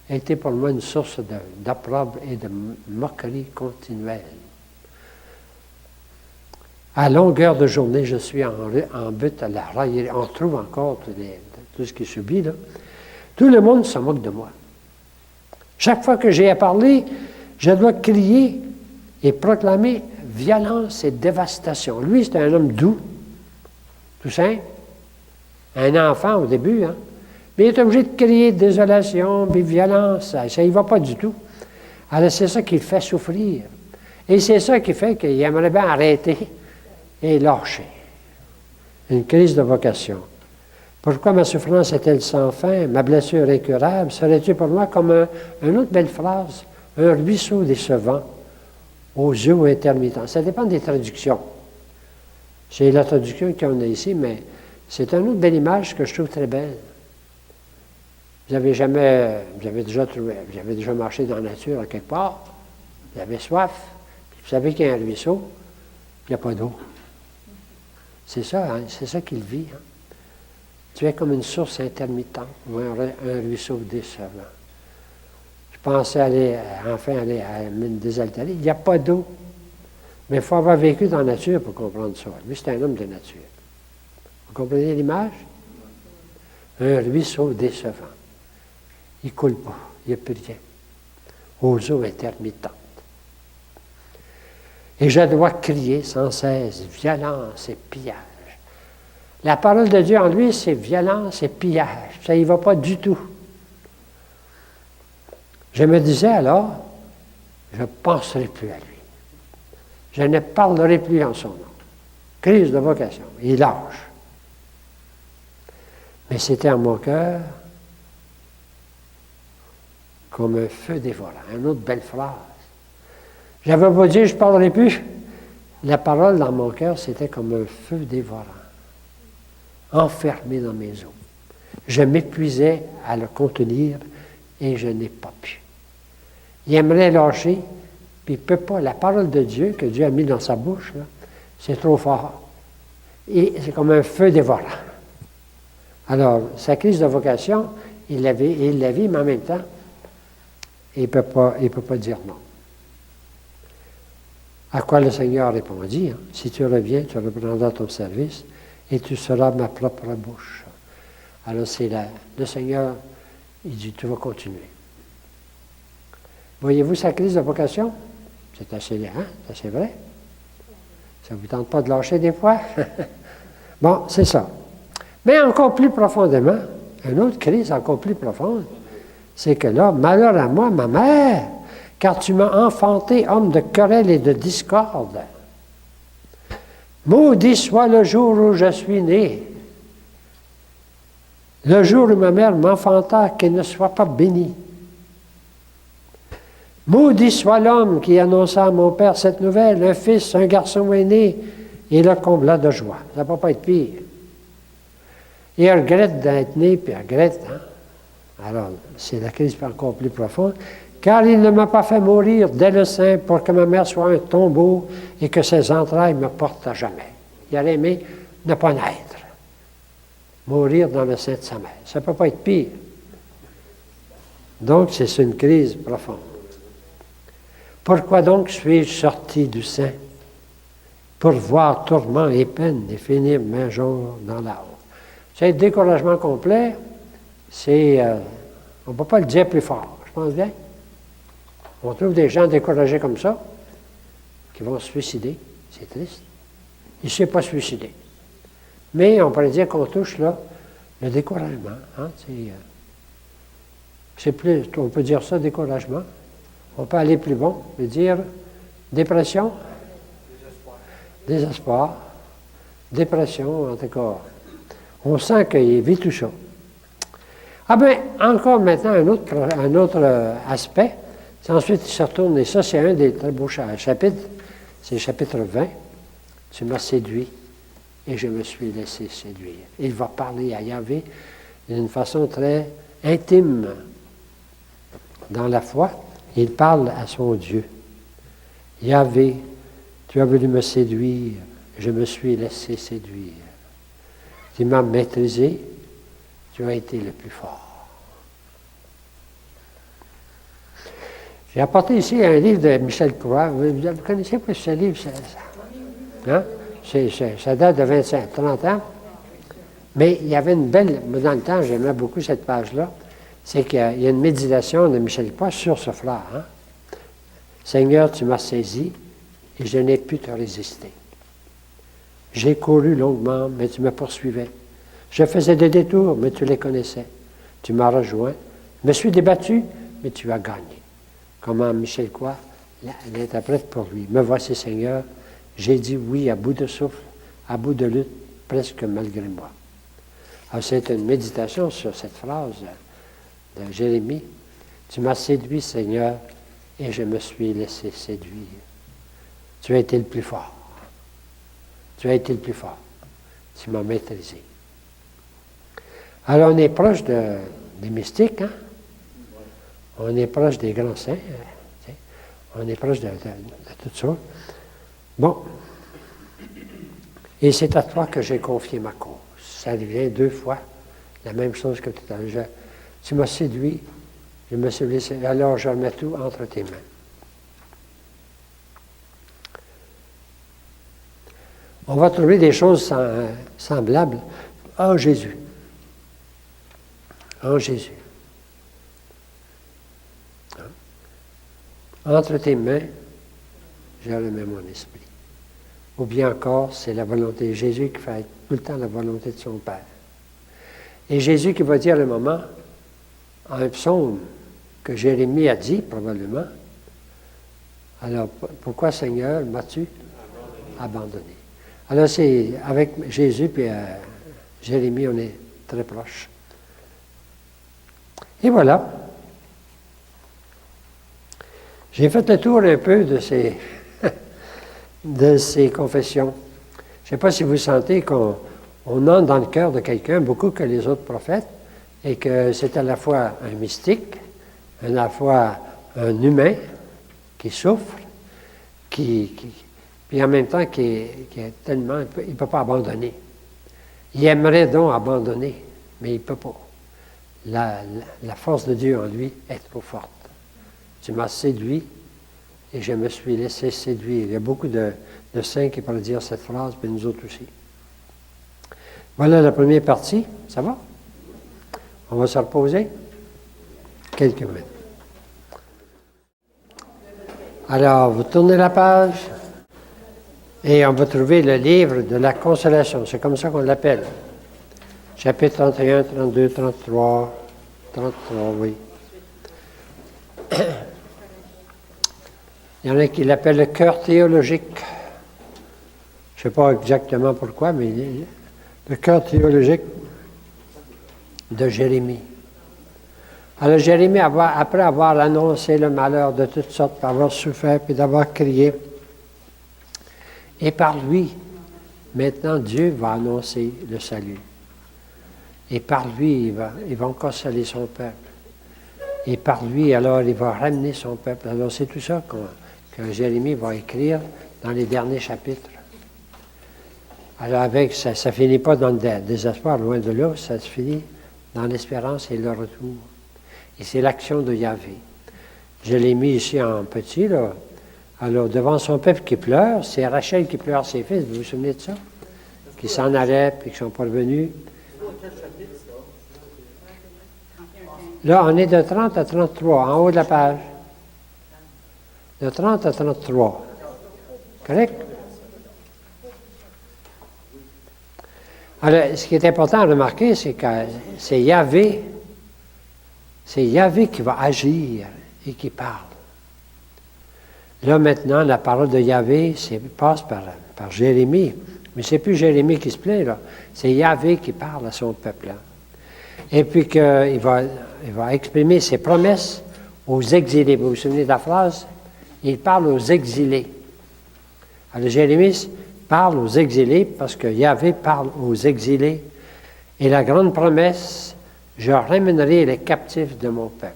a été pour moi une source d'opprobre et de moquerie continuelle. À longueur de journée, je suis en but à la raillerie. On trouve encore tout ce qui est subi, là. Tout le monde se moque de moi. Chaque fois que j'ai à parler, je dois crier et proclamer violence et dévastation. Lui, c'est un homme doux, tout simple, un enfant au début, hein? Mais il est obligé de crier désolation, puis violence, ça y va pas du tout. Alors c'est ça qui le fait souffrir. Et c'est ça qui fait qu'il aimerait bien arrêter et lâcher. Une crise de vocation. Pourquoi ma souffrance est-elle sans fin, ma blessure incurable? Serais-tu pour moi comme une autre belle phrase, un ruisseau décevant, aux eaux intermittents? Ça dépend des traductions. C'est la traduction qu'on a ici, mais c'est une autre belle image que je trouve très belle. Vous avez déjà marché dans la nature à quelque part, vous avez soif, puis vous savez qu'il y a un ruisseau, puis il n'y a pas d'eau. C'est ça, hein? C'est ça qu'il vit. Hein? Tu es comme une source intermittente ou un ruisseau décevant. Je pensais aller à la mine désaltérée. Il n'y a pas d'eau. Mais il faut avoir vécu dans la nature pour comprendre ça. Lui, c'est un homme de nature. Vous comprenez l'image? Un ruisseau décevant. Il ne coule pas. Il n'y a plus rien. Aux eaux intermittentes. Et je dois crier sans cesse violence et pillage. La parole de Dieu en lui, c'est violence et pillage. Ça n'y va pas du tout. Je me disais alors, je ne penserai plus à lui. Je ne parlerai plus en son nom. Crise de vocation. Il lâche. Mais c'était en mon cœur comme un feu dévorant. Une autre belle phrase. J'avais pas dit je ne parlerai plus. La parole dans mon cœur, c'était comme un feu dévorant. Enfermé dans mes os. Je m'épuisais à le contenir et je n'ai pas pu. Il aimerait lâcher, puis il ne peut pas. La parole de Dieu que Dieu a mis dans sa bouche, là, c'est trop fort. Et c'est comme un feu dévorant. Alors, sa crise de vocation, il la vit, mais en même temps, il ne peut pas dire non. À quoi le Seigneur répondit, hein, si tu reviens, tu reprendras ton service, et tu seras ma propre bouche. Alors c'est le Seigneur, il dit, tu vas continuer. Voyez-vous sa crise de vocation? C'est assez vrai. Ça ne vous tente pas de lâcher des fois? Bon, c'est ça. Mais encore plus profondément, une autre crise encore plus profonde, c'est que là, malheur à moi, ma mère, car tu m'as enfanté, homme de querelle et de discorde. Maudit soit le jour où je suis né. Le jour où ma mère m'enfanta, qu'il ne soit pas béni. Maudit soit l'homme qui annonça à mon père cette nouvelle, un fils, un garçon est né, et le combla de joie. Ça ne peut pas être pire. Il regrette d'être né, puis il regrette. Hein? Alors, c'est la crise encore plus profonde. Car il ne m'a pas fait mourir dès le sein pour que ma mère soit un tombeau et que ses entrailles me portent à jamais. Il aurait aimé ne pas naître. Mourir dans le sein de sa mère. Ça ne peut pas être pire. Donc, c'est une crise profonde. Pourquoi donc suis-je sorti du sein? Pour voir tourment et peine et finir mes jours dans la honte. C'est le découragement complet. On ne peut pas le dire plus fort, je pense bien. On trouve des gens découragés comme ça, qui vont se suicider. C'est triste. Il ne s'est pas suicidé. Mais on pourrait dire qu'on touche là le découragement. Hein? C'est plus, on peut dire ça, découragement. On peut aller plus bon, et dire dépression, désespoir, dépression, en tout cas. On sent qu'il vit tout ça. Ah bien, encore maintenant, un autre aspect. Ensuite, il se retourne, et ça, c'est un des très beaux chapitres. C'est le chapitre 20. Tu m'as séduit et je me suis laissé séduire. Il va parler à Yahvé d'une façon très intime dans la foi. Il parle à son Dieu. Yahvé, tu as voulu me séduire, je me suis laissé séduire. Tu m'as maîtrisé, tu as été le plus fort. J'ai apporté ici un livre de Michel Croix. Vous connaissez pas ce livre? Hein? Ça date de 25-30 ans. Mais il y avait une belle... Dans le temps, j'aimais beaucoup cette page-là. C'est qu'il y a une méditation de Michel Croix sur ce fleur. Hein? Seigneur, tu m'as saisi et je n'ai pu te résister. J'ai couru longuement, mais tu me poursuivais. Je faisais des détours, mais tu les connaissais. Tu m'as rejoint. Je me suis débattu, mais tu as gagné. Comment Michel Croix l'interprète pour lui. Me voici, Seigneur. J'ai dit oui à bout de souffle, à bout de lutte, presque malgré moi. Alors, c'est une méditation sur cette phrase de Jérémie. Tu m'as séduit, Seigneur, et je me suis laissé séduire. Tu as été le plus fort. Tu as été le plus fort. Tu m'as maîtrisé. Alors, on est proche des mystiques, hein? On est proche des grands saints. On est proche de tout ça. Bon. Et c'est à toi que j'ai confié ma cause. Ça revient 2 fois, la même chose que tout à l'heure. Tu m'as séduit, je me suis laissé, alors je remets tout entre tes mains. On va trouver des choses semblables. Oh Jésus. Oh Jésus. Entre tes mains, je remets mon esprit. Ou bien encore, c'est la volonté de Jésus qui fait tout le temps la volonté de son Père. Et Jésus qui va dire à un moment, un psaume que Jérémie a dit, probablement, alors pourquoi Seigneur m'as-tu abandonné? Alors c'est avec Jésus et Jérémie, on est très proches. Et voilà. J'ai fait le tour un peu de ces confessions. Je ne sais pas si vous sentez qu'on entre dans le cœur de quelqu'un beaucoup que les autres prophètes et que c'est à la fois un mystique, à la fois un humain qui souffre, puis en même temps qui est tellement... Il ne peut pas abandonner. Il aimerait donc abandonner, mais il ne peut pas. La force de Dieu en lui est trop forte. Tu m'as séduit et je me suis laissé séduire. Il y a beaucoup de saints qui pourraient dire cette phrase, mais nous autres aussi. Voilà la première partie. Ça va? On va se reposer quelques minutes. Alors, vous tournez la page et on va trouver le livre de la consolation. C'est comme ça qu'on l'appelle. Chapitre 31, 32, 33, oui. Il y en a qui l'appellent le cœur théologique. Je ne sais pas exactement pourquoi, mais le cœur théologique de Jérémie. Alors Jérémie, après avoir annoncé le malheur de toutes sortes, puis avoir souffert, puis d'avoir crié, et par lui, maintenant Dieu va annoncer le salut. Et par lui, il va consoler son peuple. Et par lui, alors, il va ramener son peuple. Alors, c'est tout ça que Jérémie va écrire dans les derniers chapitres. Alors, ça ne finit pas dans le désespoir, loin de là, ça se finit dans l'espérance et le retour. Et c'est l'action de Yahvé. Je l'ai mis ici en petit, là. Alors, devant son peuple qui pleure, c'est Rachel qui pleure ses fils, vous vous souvenez de ça? Qui s'en allaient, puis qui ne sont pas revenus. Là, on est de 30 à 33, en haut de la page. De 30 à 33. Correct? Alors, ce qui est important à remarquer, c'est que c'est Yahvé qui va agir et qui parle. Là, maintenant, la parole de Yahvé passe par Jérémie. Mais ce n'est plus Jérémie qui se plaint, là. C'est Yahvé qui parle à son peuple, là. Et puis qu'il va exprimer ses promesses aux exilés. Vous vous souvenez de la phrase? Il parle aux exilés. Alors Jérémie parle aux exilés parce que Yahvé parle aux exilés. Et la grande promesse, je ramènerai les captifs de mon peuple.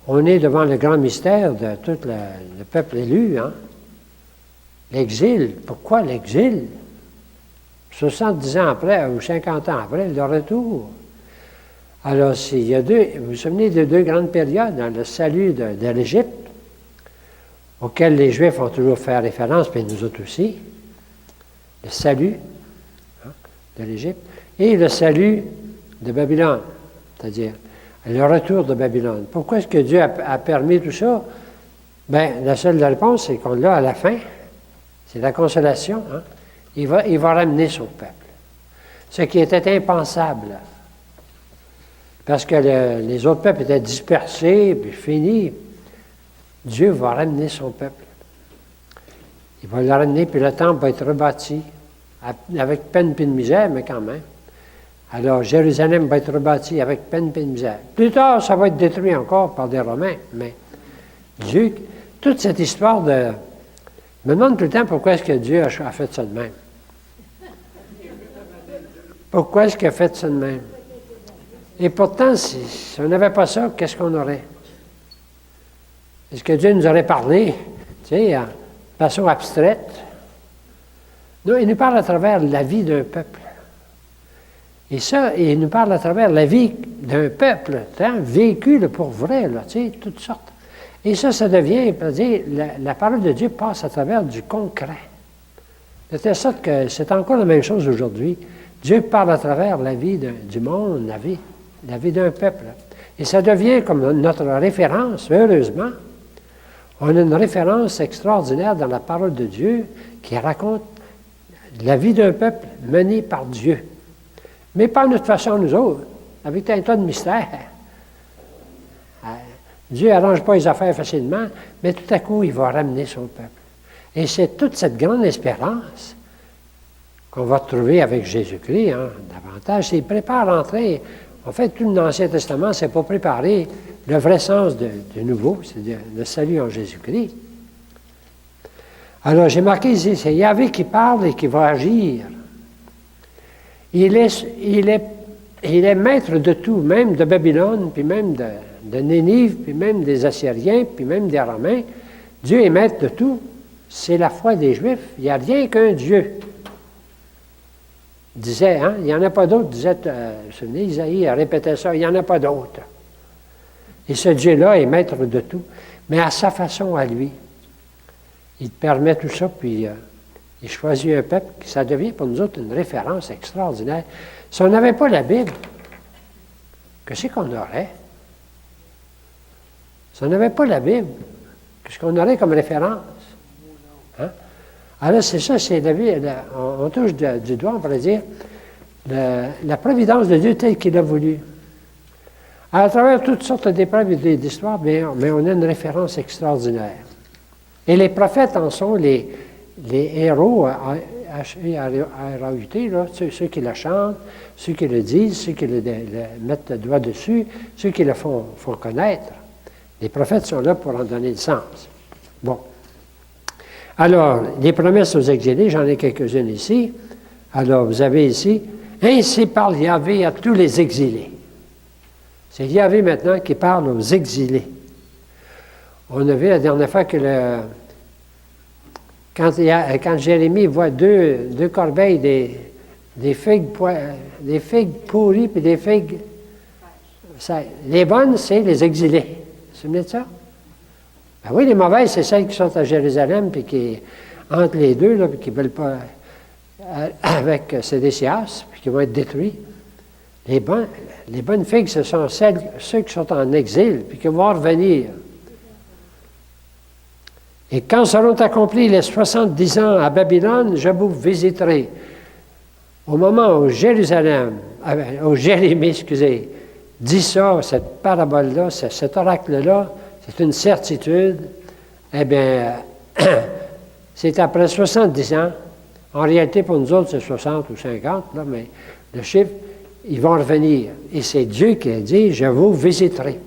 On est devant le grand mystère de tout le peuple élu, hein? L'exil. Pourquoi l'exil? 70 ans après, ou 50 ans après, le retour. Alors, vous vous souvenez de 2 grandes périodes, dans le salut de l'Égypte, auquel les Juifs ont toujours fait référence, mais nous autres aussi, le salut de l'Égypte, et le salut de Babylone, c'est-à-dire le retour de Babylone. Pourquoi est-ce que Dieu a permis tout ça? Bien, la seule réponse, c'est qu'on l'a à la fin, c'est la consolation. Hein? Il va ramener son peuple. Ce qui était impensable. Parce que les autres peuples étaient dispersés, puis finis. Dieu va ramener son peuple. Il va le ramener, puis le temple va être rebâti, avec peine et de misère, mais quand même. Alors, Jérusalem va être rebâtie avec peine et misère. Plus tard, ça va être détruit encore par des Romains, mais Dieu, toute cette histoire de... Je me demande tout le temps pourquoi est-ce que Dieu a fait ça de même. Pourquoi est-ce qu'il a fait ça de même? Et pourtant, si on n'avait pas ça, qu'est-ce qu'on aurait? Est-ce que Dieu nous aurait parlé, tu sais, en façon abstraite? Non, il nous parle à travers la vie d'un peuple. Et ça, il nous parle à travers la vie d'un peuple, hein, vécu là, pour vrai, là, tu sais, toutes sortes. Et ça devient, c'est-à-dire, la parole de Dieu passe à travers du concret. De telle sorte que c'est encore la même chose aujourd'hui. Dieu parle à travers la vie du monde, la vie d'un peuple. Et ça devient comme notre référence, heureusement. On a une référence extraordinaire dans la parole de Dieu qui raconte la vie d'un peuple mené par Dieu. Mais pas de notre façon, nous autres, avec un tas de mystères. Dieu n'arrange pas les affaires facilement, mais tout à coup, il va ramener son peuple. Et c'est toute cette grande espérance qu'on va trouver avec Jésus-Christ, hein, davantage. Il prépare l'entrée. En fait, tout l'Ancien Testament, c'est pour préparer le vrai sens du nouveau, c'est le salut en Jésus-Christ. Alors, j'ai marqué ici, c'est Yahvé qui parle et qui va agir. Il est maître de tout, même de Babylone, puis même de Nénive, puis même des Assyriens, puis même des Romains. Dieu est maître de tout. C'est la foi des Juifs. Il n'y a rien qu'un Dieu. Il disait, hein, il n'y en a pas d'autre, disait, vous vous souvenez, Isaïe répétait ça, il n'y en a pas d'autre. Et ce Dieu-là est maître de tout, mais à sa façon, à lui. Il permet tout ça, puis il choisit un peuple, ça devient pour nous autres une référence extraordinaire. Si on n'avait pas la Bible, qu'est-ce qu'on aurait? Si on n'avait pas la Bible, qu'est-ce qu'on aurait comme référence? Hein? Alors, c'est ça, c'est la vie. On touche du doigt, on pourrait dire, la providence de Dieu telle qu'il a voulu. À travers toutes sortes d'épreuves et d'histoires, mais on a une référence extraordinaire. Et les prophètes en sont les héros, H-E-R-A-U-T, ceux qui le chantent, ceux qui le disent, ceux qui le mettent le doigt dessus, ceux qui le font connaître. Les prophètes sont là pour en donner le sens. Bon. Alors, les promesses aux exilés, j'en ai quelques-unes ici. Alors, vous avez ici, « Ainsi parle Yahvé à tous les exilés ». C'est Yahvé maintenant qui parle aux exilés. On a vu la dernière fois que quand Jérémie voit deux corbeilles, des figues pourries puis des figues... les bonnes, c'est les exilés. Vous vous souvenez de ça? Ben oui, les mauvaises, c'est celles qui sont à Jérusalem puis qui, entre les deux, là, puis qui ne veulent pas... avec Sédécias, puis qui vont être détruits. Les bonnes figues, ce sont ceux qui sont en exil puis qui vont revenir. Et quand seront accomplis les 70 ans à Babylone, je vous visiterai. Au moment où Jérémie, dit ça, cette parabole-là, cet oracle-là, c'est une certitude, eh bien, c'est après 70 ans. En réalité, pour nous autres, c'est 60 ou 50, là, mais le chiffre, ils vont revenir. Et c'est Dieu qui a dit, je vous visiterai.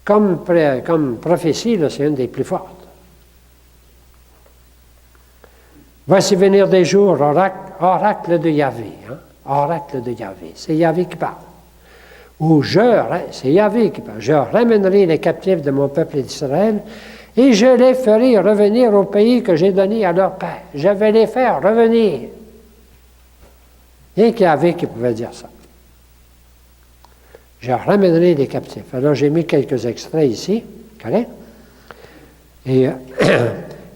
Comme prophétie, là, c'est une des plus fortes. Voici venir des jours, oracle de Yahvé. Hein? Oracle de Yahvé. C'est Yahvé qui parle. Ou c'est Yahvé qui parle. Je ramènerai les captifs de mon peuple d'Israël et je les ferai revenir au pays que j'ai donné à leur père. Je vais les faire revenir. Rien qu'il y avait qui pouvait dire ça. Je ramènerai les captifs. Alors, j'ai mis quelques extraits ici, correct? Et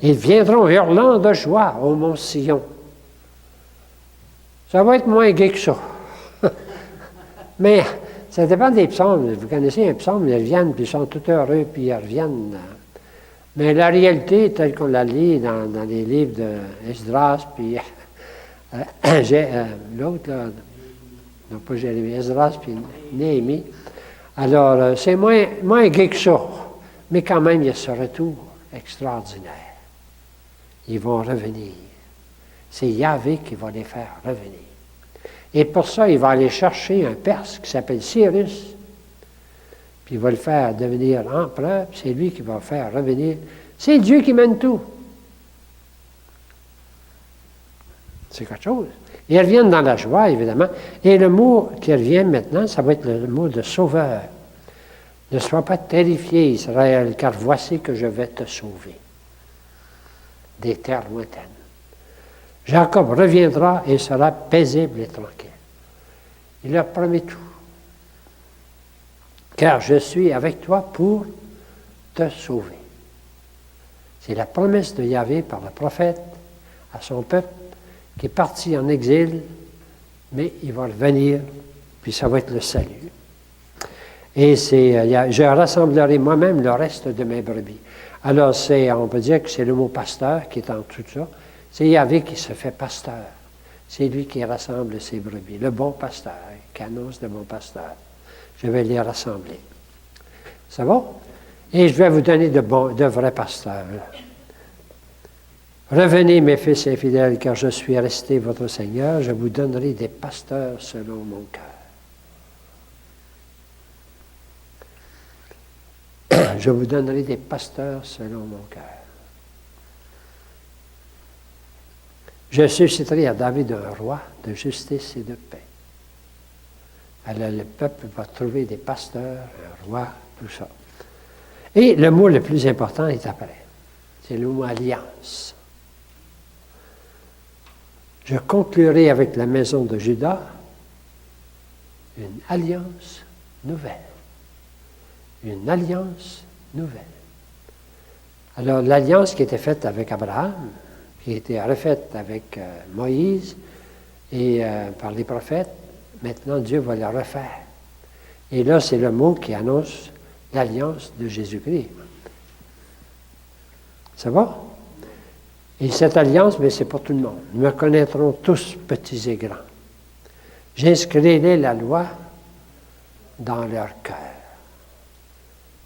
ils viendront hurlant de joie au mont Sion. Ça va être moins gai que ça. Mais ça dépend des psaumes. Vous connaissez un psaume, ils reviennent, puis ils sont tout heureux, puis ils reviennent. Mais la réalité, telle qu'on la lit dans les livres d'Esdras, puis l'autre, là, non pas Jérémie, Esdras, puis Néhémie. Alors, c'est moins gai que ça. Mais quand même, il y a ce retour extraordinaire. Ils vont revenir. C'est Yahvé qui va les faire revenir. Et pour ça, il va aller chercher un Perse qui s'appelle Cyrus, puis il va le faire devenir empereur, puis c'est lui qui va faire revenir. C'est Dieu qui mène tout. C'est quelque chose. Ils reviennent dans la joie, évidemment. Et le mot qui revient maintenant, ça va être le mot de sauveur. Ne sois pas terrifié, Israël, car voici que je vais te sauver des terres lointaines. Jacob reviendra et sera paisible et tranquille. Il leur promet tout. Car je suis avec toi pour te sauver. C'est la promesse de Yahvé par le prophète à son peuple qui est parti en exil, mais il va revenir, puis ça va être le salut. Et je rassemblerai moi-même le reste de mes brebis. Alors, on peut dire que c'est le mot pasteur qui est en tout ça. C'est Yahvé qui se fait pasteur. C'est lui qui rassemble ses brebis. Le bon pasteur, qui annonce le bon pasteur. Je vais les rassembler. Ça va? Et je vais vous donner de vrais pasteurs. Revenez, mes fils infidèles, car je suis resté votre Seigneur. Je vous donnerai des pasteurs selon mon cœur. Je vous donnerai des pasteurs selon mon cœur. Je susciterai à David un roi de justice et de paix. Alors le peuple va trouver des pasteurs, un roi, tout ça. Et le mot le plus important est après. C'est le mot alliance. Je conclurai avec la maison de Juda une alliance nouvelle. Une alliance nouvelle. Alors, l'alliance qui était faite avec Abraham, qui était refaite avec Moïse et par les prophètes, maintenant Dieu va la refaire. Et là, c'est le mot qui annonce l'alliance de Jésus-Christ. Ça va? Et cette alliance, mais c'est pour tout le monde. Nous me connaîtront tous, petits et grands. J'inscrirai la loi dans leur cœur.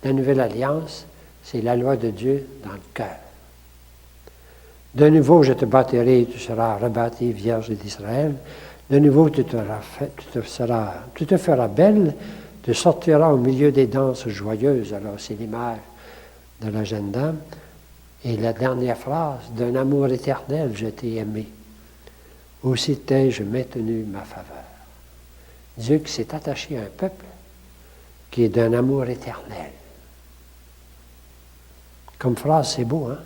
La nouvelle alliance, c'est la loi de Dieu dans le cœur. De nouveau, je te bâtirai et tu seras rebâti, vierge d'Israël. De nouveau, tu te feras belle, tu sortiras au milieu des danses joyeuses. Alors, c'est l'image de la jeune dame. Et la dernière phrase, d'un amour éternel, je t'ai aimé. Aussi t'ai-je maintenu ma faveur. Dieu qui s'est attaché à un peuple qui est d'un amour éternel. Comme phrase, c'est beau, hein?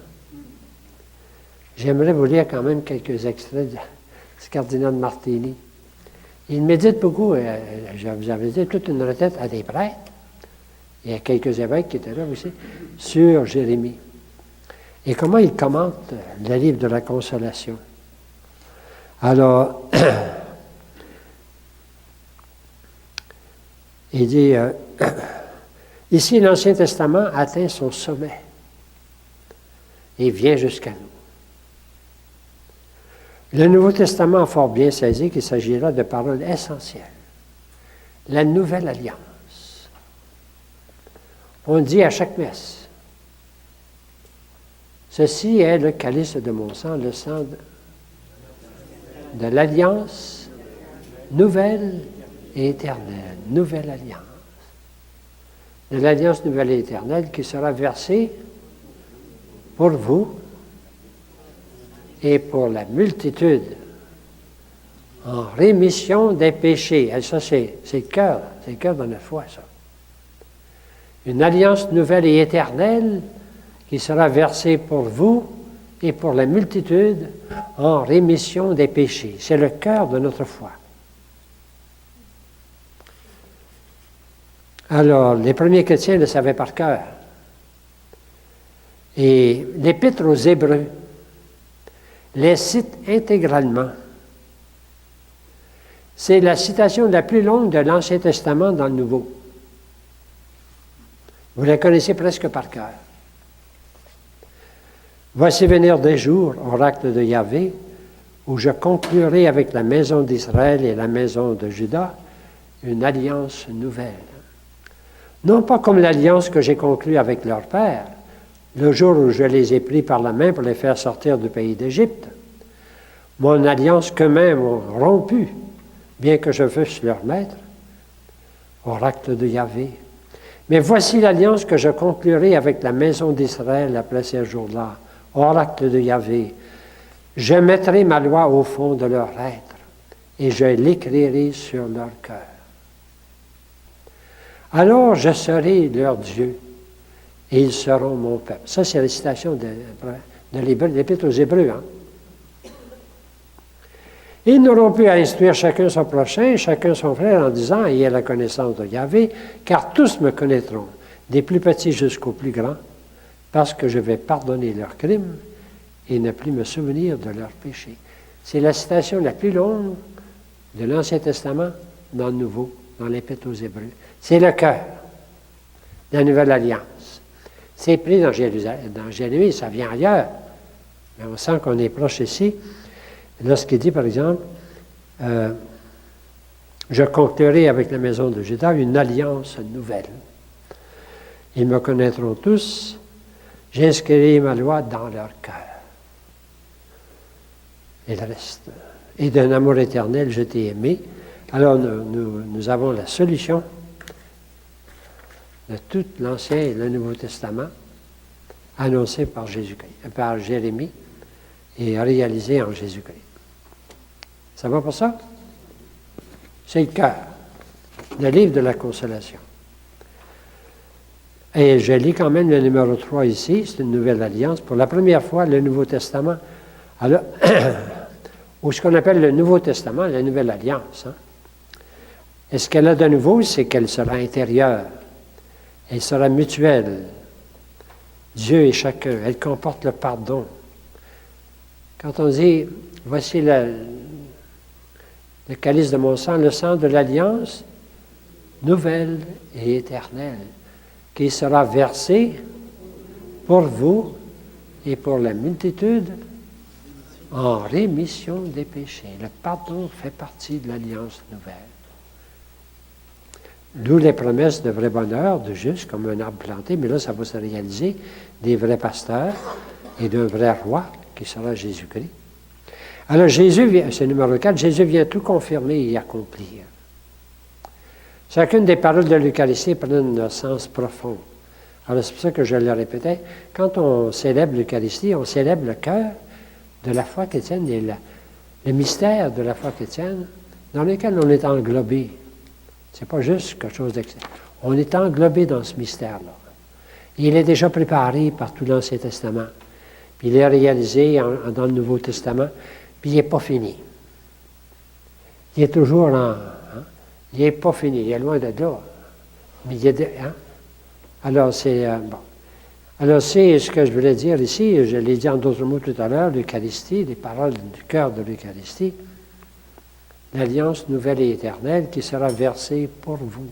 J'aimerais vous lire quand même quelques extraits du cardinal Martini. Il médite beaucoup, je vous avais dit, toute une retraite à des prêtres, et à quelques évêques qui étaient là aussi, sur Jérémie. Et comment il commente le livre de la Consolation. Alors, il dit, ici l'Ancien Testament atteint son sommet et vient jusqu'à nous. Le Nouveau Testament a fort bien saisi qu'il s'agira de paroles essentielles. La nouvelle alliance. On dit à chaque messe, ceci est le calice de mon sang, le sang de l'alliance nouvelle et éternelle. Nouvelle alliance. De l'alliance nouvelle et éternelle qui sera versée pour vous et pour la multitude en rémission des péchés. Et ça, c'est le cœur de notre foi, ça. Une alliance nouvelle et éternelle qui sera versée pour vous et pour la multitude en rémission des péchés. C'est le cœur de notre foi. Alors, les premiers chrétiens le savaient par cœur. Et l'Épître aux Hébreux les cite intégralement. C'est la citation la plus longue de l'Ancien Testament dans le Nouveau. Vous la connaissez presque par cœur. Voici venir des jours, oracle de Yahvé, où je conclurai avec la maison d'Israël et la maison de Juda une alliance nouvelle. Non pas comme l'alliance que j'ai conclue avec leur père, le jour où je les ai pris par la main pour les faire sortir du pays d'Égypte. Mon alliance qu'eux-mêmes ont rompue bien que je fusse leur maître. Oracle de Yahvé. Mais voici l'alliance que je conclurai avec la maison d'Israël après ces jours-là. Oracle de Yahvé. Je mettrai ma loi au fond de leur être et je l'écrirai sur leur cœur. Alors je serai leur Dieu et ils seront mon peuple. Ça, c'est la citation de l'Épître aux Hébreux. Hein? Ils n'auront plus à instruire chacun son prochain, chacun son frère, en disant « Ayez la connaissance de Yahvé, car tous me connaîtront, des plus petits jusqu'aux plus grands, parce que je vais pardonner leurs crimes et ne plus me souvenir de leurs péchés. » C'est la citation la plus longue de l'Ancien Testament dans le Nouveau, dans l'Épître aux Hébreux. C'est le cœur de la Nouvelle Alliance. C'est pris dans Jérémie, ça vient ailleurs, mais on sent qu'on est proche ici. Lorsqu'il dit, par exemple, je conclurai avec la maison de Juda une alliance nouvelle. Ils me connaîtront tous, j'inscrirai ma loi dans leur cœur. Et le reste. Et d'un amour éternel, je t'ai aimé. Alors, nous avons la solution de tout l'Ancien et le Nouveau Testament, annoncé par Jérémie et réalisé en Jésus-Christ. Ça va pour ça? C'est le cœur, le livre de la consolation. Et je lis quand même le numéro 3 ici, c'est une nouvelle alliance. Pour la première fois, le Nouveau Testament, alors, ou ce qu'on appelle le Nouveau Testament, la nouvelle alliance. Hein? Et ce qu'elle a de nouveau, c'est qu'elle sera intérieure, elle sera mutuelle. Dieu et chacun, elle comporte le pardon. Quand on dit, voici le calice de mon sang, le sang de l'alliance nouvelle et éternelle, qui sera versé pour vous et pour la multitude en rémission des péchés. Le pardon fait partie de l'alliance nouvelle. D'où les promesses de vrai bonheur, de juste, comme un arbre planté, mais là, ça va se réaliser, des vrais pasteurs et d'un vrai roi, qui sera Jésus-Christ. Alors, c'est numéro 4, Jésus vient tout confirmer et accomplir. Chacune des paroles de l'Eucharistie prennent un sens profond. Alors, c'est pour ça que je le répétais, quand on célèbre l'Eucharistie, on célèbre le cœur de la foi chrétienne et le mystère de la foi chrétienne dans lequel on est englobé. C'est pas juste quelque chose d'extérieur. On est englobé dans ce mystère-là. Il est déjà préparé par tout l'Ancien Testament. Puis il est réalisé dans le Nouveau Testament. Puis il n'est pas fini. Il est toujours en... Hein? Il n'est pas fini. Il est loin de là. Mais il est... Hein? Alors, c'est... bon. Alors, c'est ce que je voulais dire ici. Je l'ai dit en d'autres mots tout à l'heure, l'Eucharistie, les paroles du cœur de l'Eucharistie. L'alliance nouvelle et éternelle qui sera versée pour vous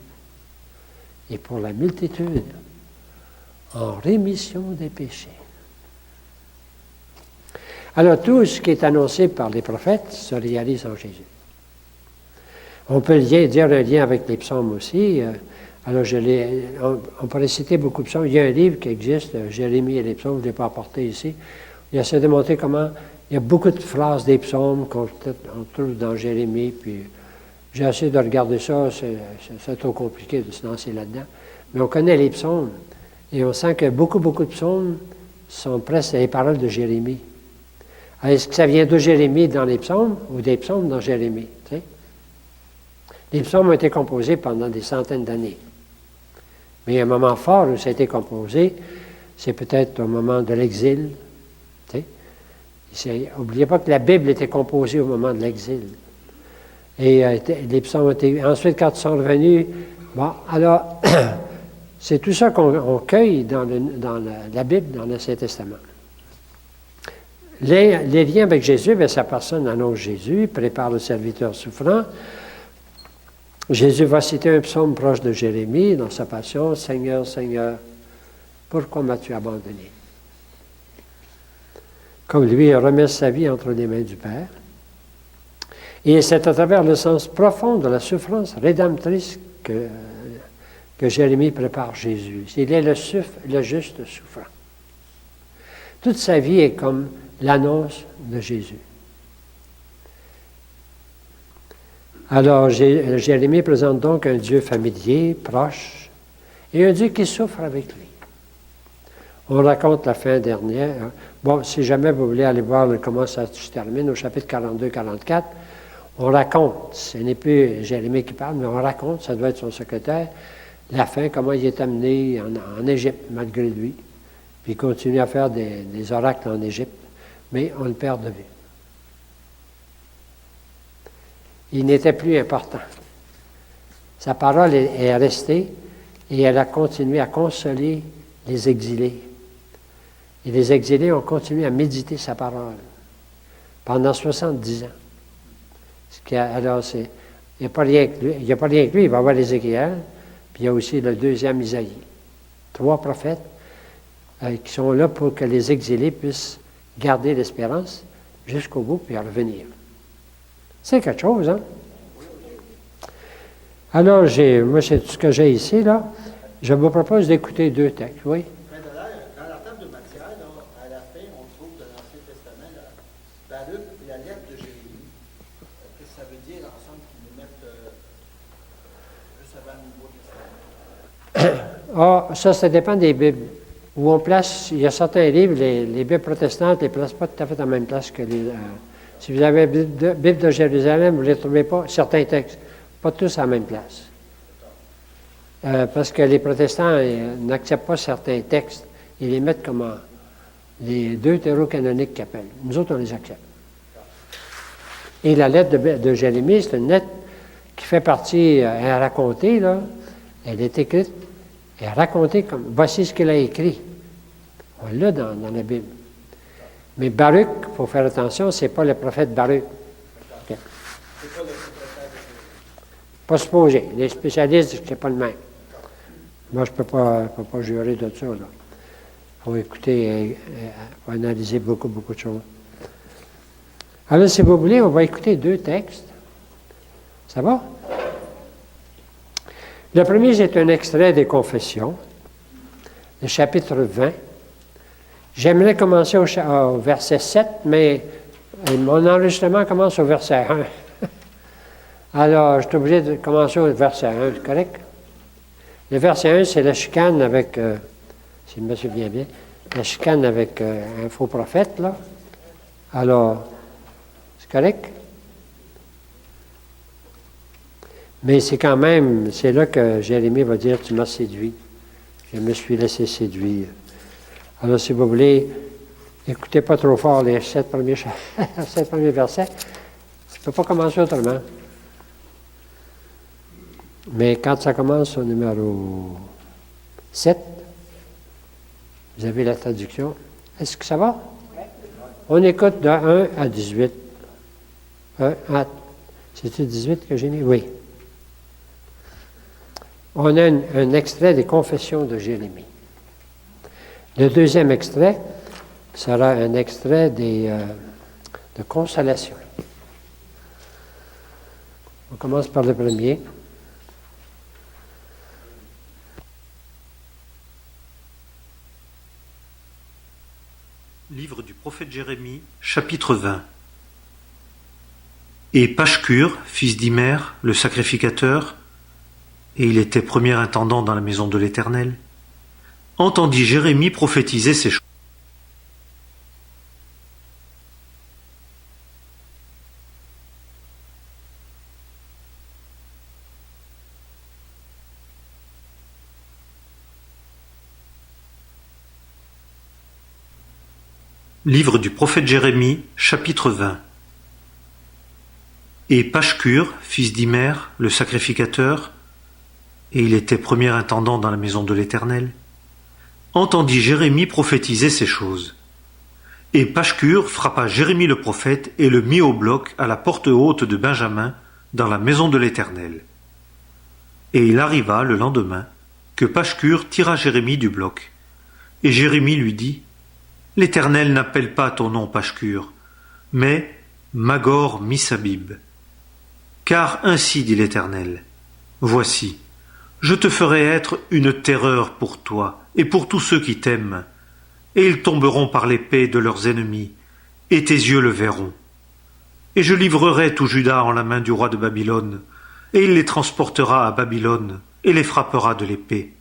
et pour la multitude en rémission des péchés. Alors, tout ce qui est annoncé par les prophètes se réalise en Jésus. On peut dire un lien avec les psaumes aussi. Alors, on pourrait citer beaucoup de psaumes. Il y a un livre qui existe, Jérémie et les psaumes, je ne l'ai pas apporté ici. Il essaie de montrer comment il y a beaucoup de phrases des psaumes qu'on trouve dans Jérémie. Puis, j'ai essayé de regarder ça, c'est trop compliqué de se lancer là-dedans. Mais on connaît les psaumes et on sent que beaucoup de psaumes sont presque les paroles de Jérémie. Alors, est-ce que ça vient de Jérémie dans les psaumes ou des psaumes dans Jérémie? Tu sais? Les psaumes ont été composés pendant des centaines d'années. Mais il y a un moment fort où ça a été composé, c'est peut-être au moment de l'exil. Tu sais? N'oubliez pas que la Bible était composée au moment de l'exil. Et les psaumes ont été... Ensuite, quand ils sont revenus, bon, alors, c'est tout ça qu'on cueille dans la Bible, dans l'Ancien Testament. Les liens avec Jésus, bien, sa personne annonce Jésus, prépare le serviteur souffrant. Jésus va citer un psaume proche de Jérémie dans sa passion, « Seigneur, Seigneur, pourquoi m'as-tu abandonné? » Comme lui, il remet sa vie entre les mains du Père. Et c'est à travers le sens profond de la souffrance rédemptrice que Jérémie prépare Jésus. Il est le juste souffrant. Toute sa vie est comme l'annonce de Jésus. Alors, Jérémie présente donc un Dieu familier, proche, et un Dieu qui souffre avec lui. On raconte la fin dernière. Bon, si jamais vous voulez aller voir comment ça se termine, au chapitre 42-44, on raconte, ce n'est plus Jérémie qui parle, mais on raconte, ça doit être son secrétaire, la fin, comment il est amené en Égypte, malgré lui. Puis il continue à faire des oracles en Égypte, mais on le perd de vue. Il n'était plus important. Sa parole est restée et elle a continué à consoler les exilés. Et les exilés ont continué à méditer sa parole pendant 70 ans. Alors, il n'y a pas rien que lui. Il n'y a pas rien que lui. Il va y avoir Ézéchiel, puis il y a aussi le deuxième Isaïe. 3 prophètes qui sont là pour que les exilés puissent garder l'espérance jusqu'au bout puis revenir. C'est quelque chose, hein? Alors, moi, c'est tout ce que j'ai ici, là. Je vous propose d'écouter 2 textes, oui? Dans la table de matière, là, à la fin, on trouve dans l'Ancien Testament Baruch et la lettre de Jérémie. Qu'est-ce que ça veut dire ensemble qu'ils nous mettent juste avant le Nouveau Testament? Ça dépend des Bibles. Où on place, il y a certains livres, les Bibles protestantes ne les placent pas tout à fait à la même place que les... si vous avez la Bible de Jérusalem, vous ne les trouvez pas, certains textes, pas tous à la même place. Parce que les protestants n'acceptent pas certains textes. Ils les mettent comme les deutérocanoniques qu'ils appellent. Nous autres, on les accepte. Et la lettre de Jérémie, c'est une lettre qui fait partie, elle est racontée, là. Elle est écrite, elle est racontée comme, voici ce qu'il a écrit. On l'a dans la Bible. Mais Baruch, il faut faire attention, c'est pas le prophète Baruch. Okay. C'est pas le secrétaire de Pas supposé. Les spécialistes disent que c'est pas le même. Moi, je ne peux pas jurer de ça. Il faut écouter, il faut analyser beaucoup de choses. Alors, si vous voulez, on va écouter 2 textes. Ça va? Le premier, c'est un extrait des Confessions, le chapitre 20. J'aimerais commencer au verset 7, mais mon enregistrement commence au verset 1. Alors, je suis obligé de commencer au verset 1, c'est correct? Le verset 1, c'est la chicane avec, si je me souviens bien, la chicane avec un faux prophète, là. Alors, c'est correct? Mais c'est quand même, c'est là que Jérémie va dire, tu m'as séduit. Je me suis laissé séduire. Alors, si vous voulez, écoutez pas trop fort les 7 premiers versets. Je ne peux pas commencer autrement. Mais quand ça commence au numéro 7, vous avez la traduction. Est-ce que ça va? On écoute de 1 à 18. C'est-tu 18 que j'ai mis? Oui. On a un extrait des Confessions de Jérémie. Le deuxième extrait sera un extrait de consolation. On commence par le premier. Livre du prophète Jérémie, chapitre 20. Et Pashkur, fils d'Imer, le sacrificateur, et il était premier intendant dans la maison de l'Éternel, entendit Jérémie prophétiser ces choses. Livre du prophète Jérémie, chapitre 20. Et Pashkur, fils d'Imer, le sacrificateur, et il était premier intendant dans la maison de l'Éternel, entendit Jérémie prophétiser ces choses. Et Pashkur frappa Jérémie le prophète et le mit au bloc à la porte haute de Benjamin, dans la maison de l'Éternel. Et il arriva le lendemain que Pashkur tira Jérémie du bloc. Et Jérémie lui dit, « L'Éternel n'appelle pas ton nom Pashkur, mais Magor Missabib. Car ainsi dit l'Éternel, voici, je te ferai être une terreur pour toi et pour tous ceux qui t'aiment, et ils tomberont par l'épée de leurs ennemis, et tes yeux le verront. et je livrerai tout Juda en la main du roi de Babylone, et il les transportera à Babylone, et les frappera de l'épée.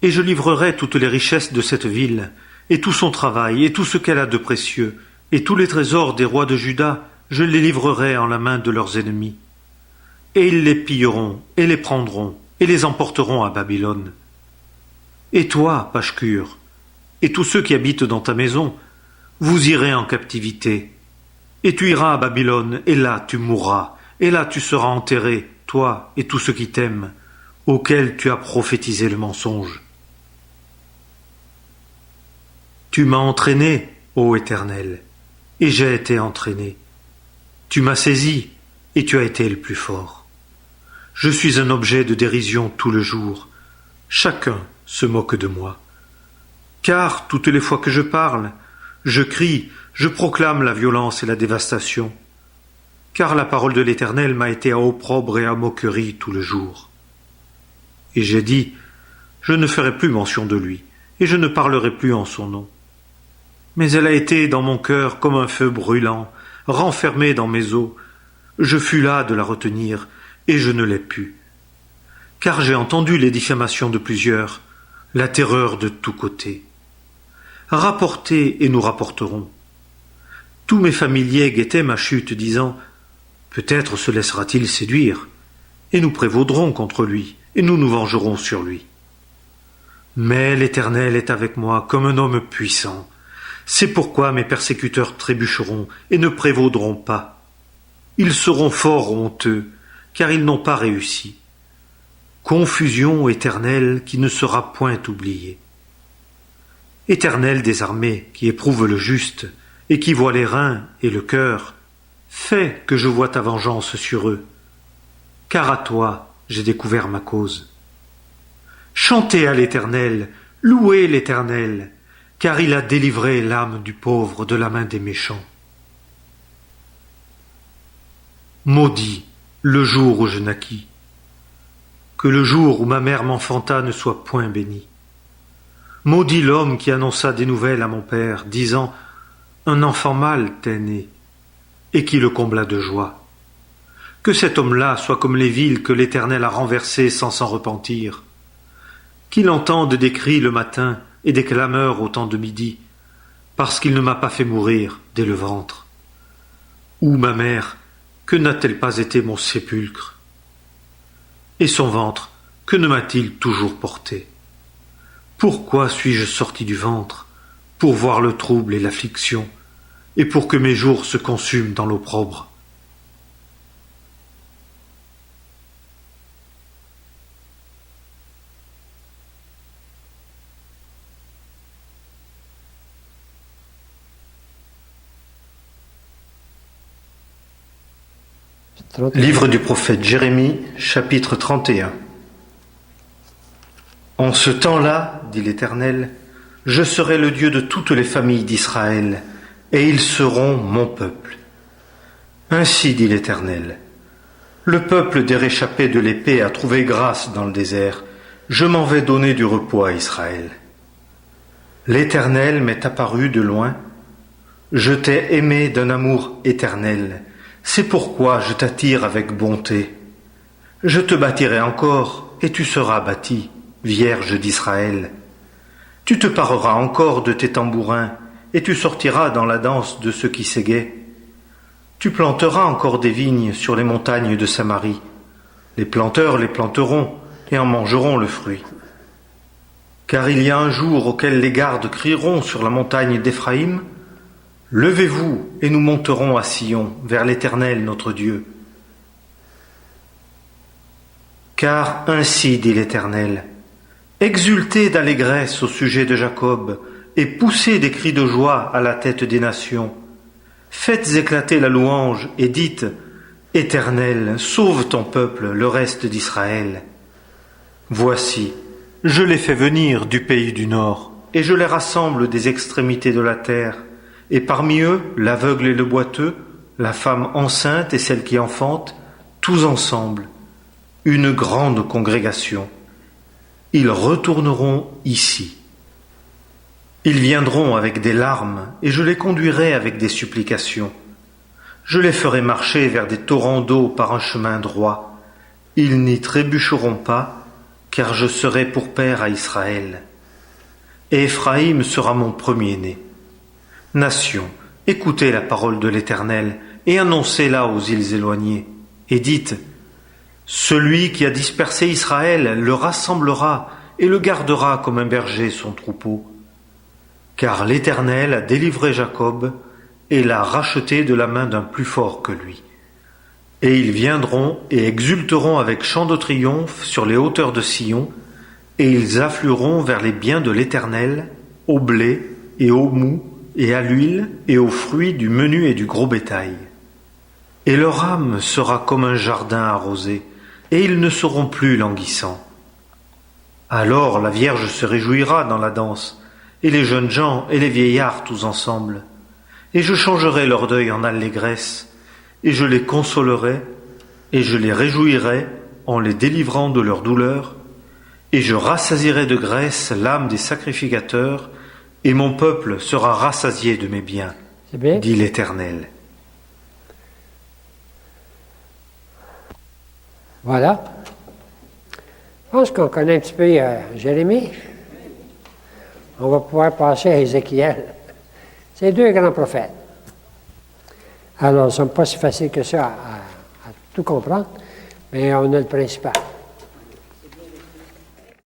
Et je livrerai toutes les richesses de cette ville, et tout son travail, et tout ce qu'elle a de précieux, et tous les trésors des rois de Juda, je les livrerai en la main de leurs ennemis. Et ils les pilleront, et les prendront, et les emporteront à Babylone. Et toi, Pashkur, et tous ceux qui habitent dans ta maison, vous irez en captivité. Et tu iras à Babylone, et là tu mourras, et là tu seras enterré, toi et tous ceux qui t'aiment, auxquels tu as prophétisé le mensonge. Tu m'as entraîné, ô Éternel, et j'ai été entraîné. Tu m'as saisi, et tu as été le plus fort. Je suis un objet de dérision tout le jour. Chacun se moque de moi. Car, toutes les fois que je parle, je crie, je proclame la violence et la dévastation. Car la parole de l'Éternel m'a été à opprobre et à moquerie tout le jour. Et j'ai dit, je ne ferai plus mention de lui, et je ne parlerai plus en son nom. Mais elle a été dans mon cœur comme un feu brûlant, renfermée dans mes os. Je fus là de la retenir, et je ne l'ai pu. Car j'ai entendu les diffamations de plusieurs, la terreur de tous côtés. Rapportez et nous rapporterons. Tous mes familiers guettaient ma chute, disant « Peut-être se laissera-t-il séduire, et nous prévaudrons contre lui, et nous nous vengerons sur lui. » Mais l'Éternel est avec moi comme un homme puissant. C'est pourquoi mes persécuteurs trébucheront et ne prévaudront pas. Ils seront fort honteux, car ils n'ont pas réussi. Confusion éternelle qui ne sera point oubliée. Éternel des armées, qui éprouve le juste, et qui voit les reins et le cœur, fais que je voie ta vengeance sur eux, car à toi j'ai découvert ma cause. Chantez à l'Éternel, louez l'Éternel, car il a délivré l'âme du pauvre de la main des méchants. Maudit le jour où je naquis, que le jour où ma mère m'enfanta ne soit point béni. Maudit l'homme qui annonça des nouvelles à mon père, disant « Un enfant mâle t'est né », et qui le combla de joie. Que cet homme-là soit comme les villes que l'Éternel a renversées sans s'en repentir. Qu'il entende des cris le matin et des clameurs au temps de midi, parce qu'il ne m'a pas fait mourir dès le ventre. Ou ma mère, que n'a-t-elle pas été mon sépulcre? Et son ventre, que ne m'a-t-il toujours porté? Pourquoi suis-je sorti du ventre? Pour voir le trouble et l'affliction, et pour que mes jours se consument dans l'opprobre. Livre du prophète Jérémie, chapitre 31. En ce temps-là, dit l'Éternel, je serai le Dieu de toutes les familles d'Israël, et ils seront mon peuple. Ainsi dit l'Éternel, le peuple des réchappés de l'épée a trouvé grâce dans le désert, je m'en vais donner du repos à Israël. L'Éternel m'est apparu de loin, je t'ai aimé d'un amour éternel, c'est pourquoi je t'attire avec bonté. Je te bâtirai encore, et tu seras bâti, Vierge d'Israël. Tu te pareras encore de tes tambourins, et tu sortiras dans la danse de ceux qui s'égaient. Tu planteras encore des vignes sur les montagnes de Samarie. Les planteurs les planteront, et en mangeront le fruit. Car il y a un jour auquel les gardes crieront sur la montagne d'Éphraïm, levez-vous, et nous monterons à Sion, vers l'Éternel notre Dieu. Car ainsi dit l'Éternel, exultez d'allégresse au sujet de Jacob, et poussez des cris de joie à la tête des nations. Faites éclater la louange, et dites, Éternel, sauve ton peuple, le reste d'Israël. Voici, je les fais venir du pays du nord, et je les rassemble des extrémités de la terre, et parmi eux, l'aveugle et le boiteux, la femme enceinte et celle qui enfante, tous ensemble, une grande congrégation. Ils retourneront ici. Ils viendront avec des larmes, et je les conduirai avec des supplications. Je les ferai marcher vers des torrents d'eau par un chemin droit. Ils n'y trébucheront pas, car je serai pour père à Israël. Et Éphraïm sera mon premier-né. Nations, écoutez la parole de l'Éternel et annoncez-la aux îles éloignées. Et dites, celui qui a dispersé Israël le rassemblera et le gardera comme un berger son troupeau. Car l'Éternel a délivré Jacob et l'a racheté de la main d'un plus fort que lui. Et ils viendront et exulteront avec chant de triomphe sur les hauteurs de Sion, et ils afflueront vers les biens de l'Éternel, au blé et au mou, et à l'huile et aux fruits du menu et du gros bétail. Et leur âme sera comme un jardin arrosé, et ils ne seront plus languissants. Alors la Vierge se réjouira dans la danse, et les jeunes gens et les vieillards tous ensemble. Et je changerai leur deuil en allégresse, et je les consolerai, et je les réjouirai en les délivrant de leur douleur, et je rassasierai de graisse l'âme des sacrificateurs, et mon peuple sera rassasié de mes biens, dit l'Éternel. Voilà. Je pense qu'on connaît un petit peu Jérémie. On va pouvoir passer à Ézéchiel. C'est deux grands prophètes. Alors, ce n'est pas si facile que ça à tout comprendre, mais on a le principal.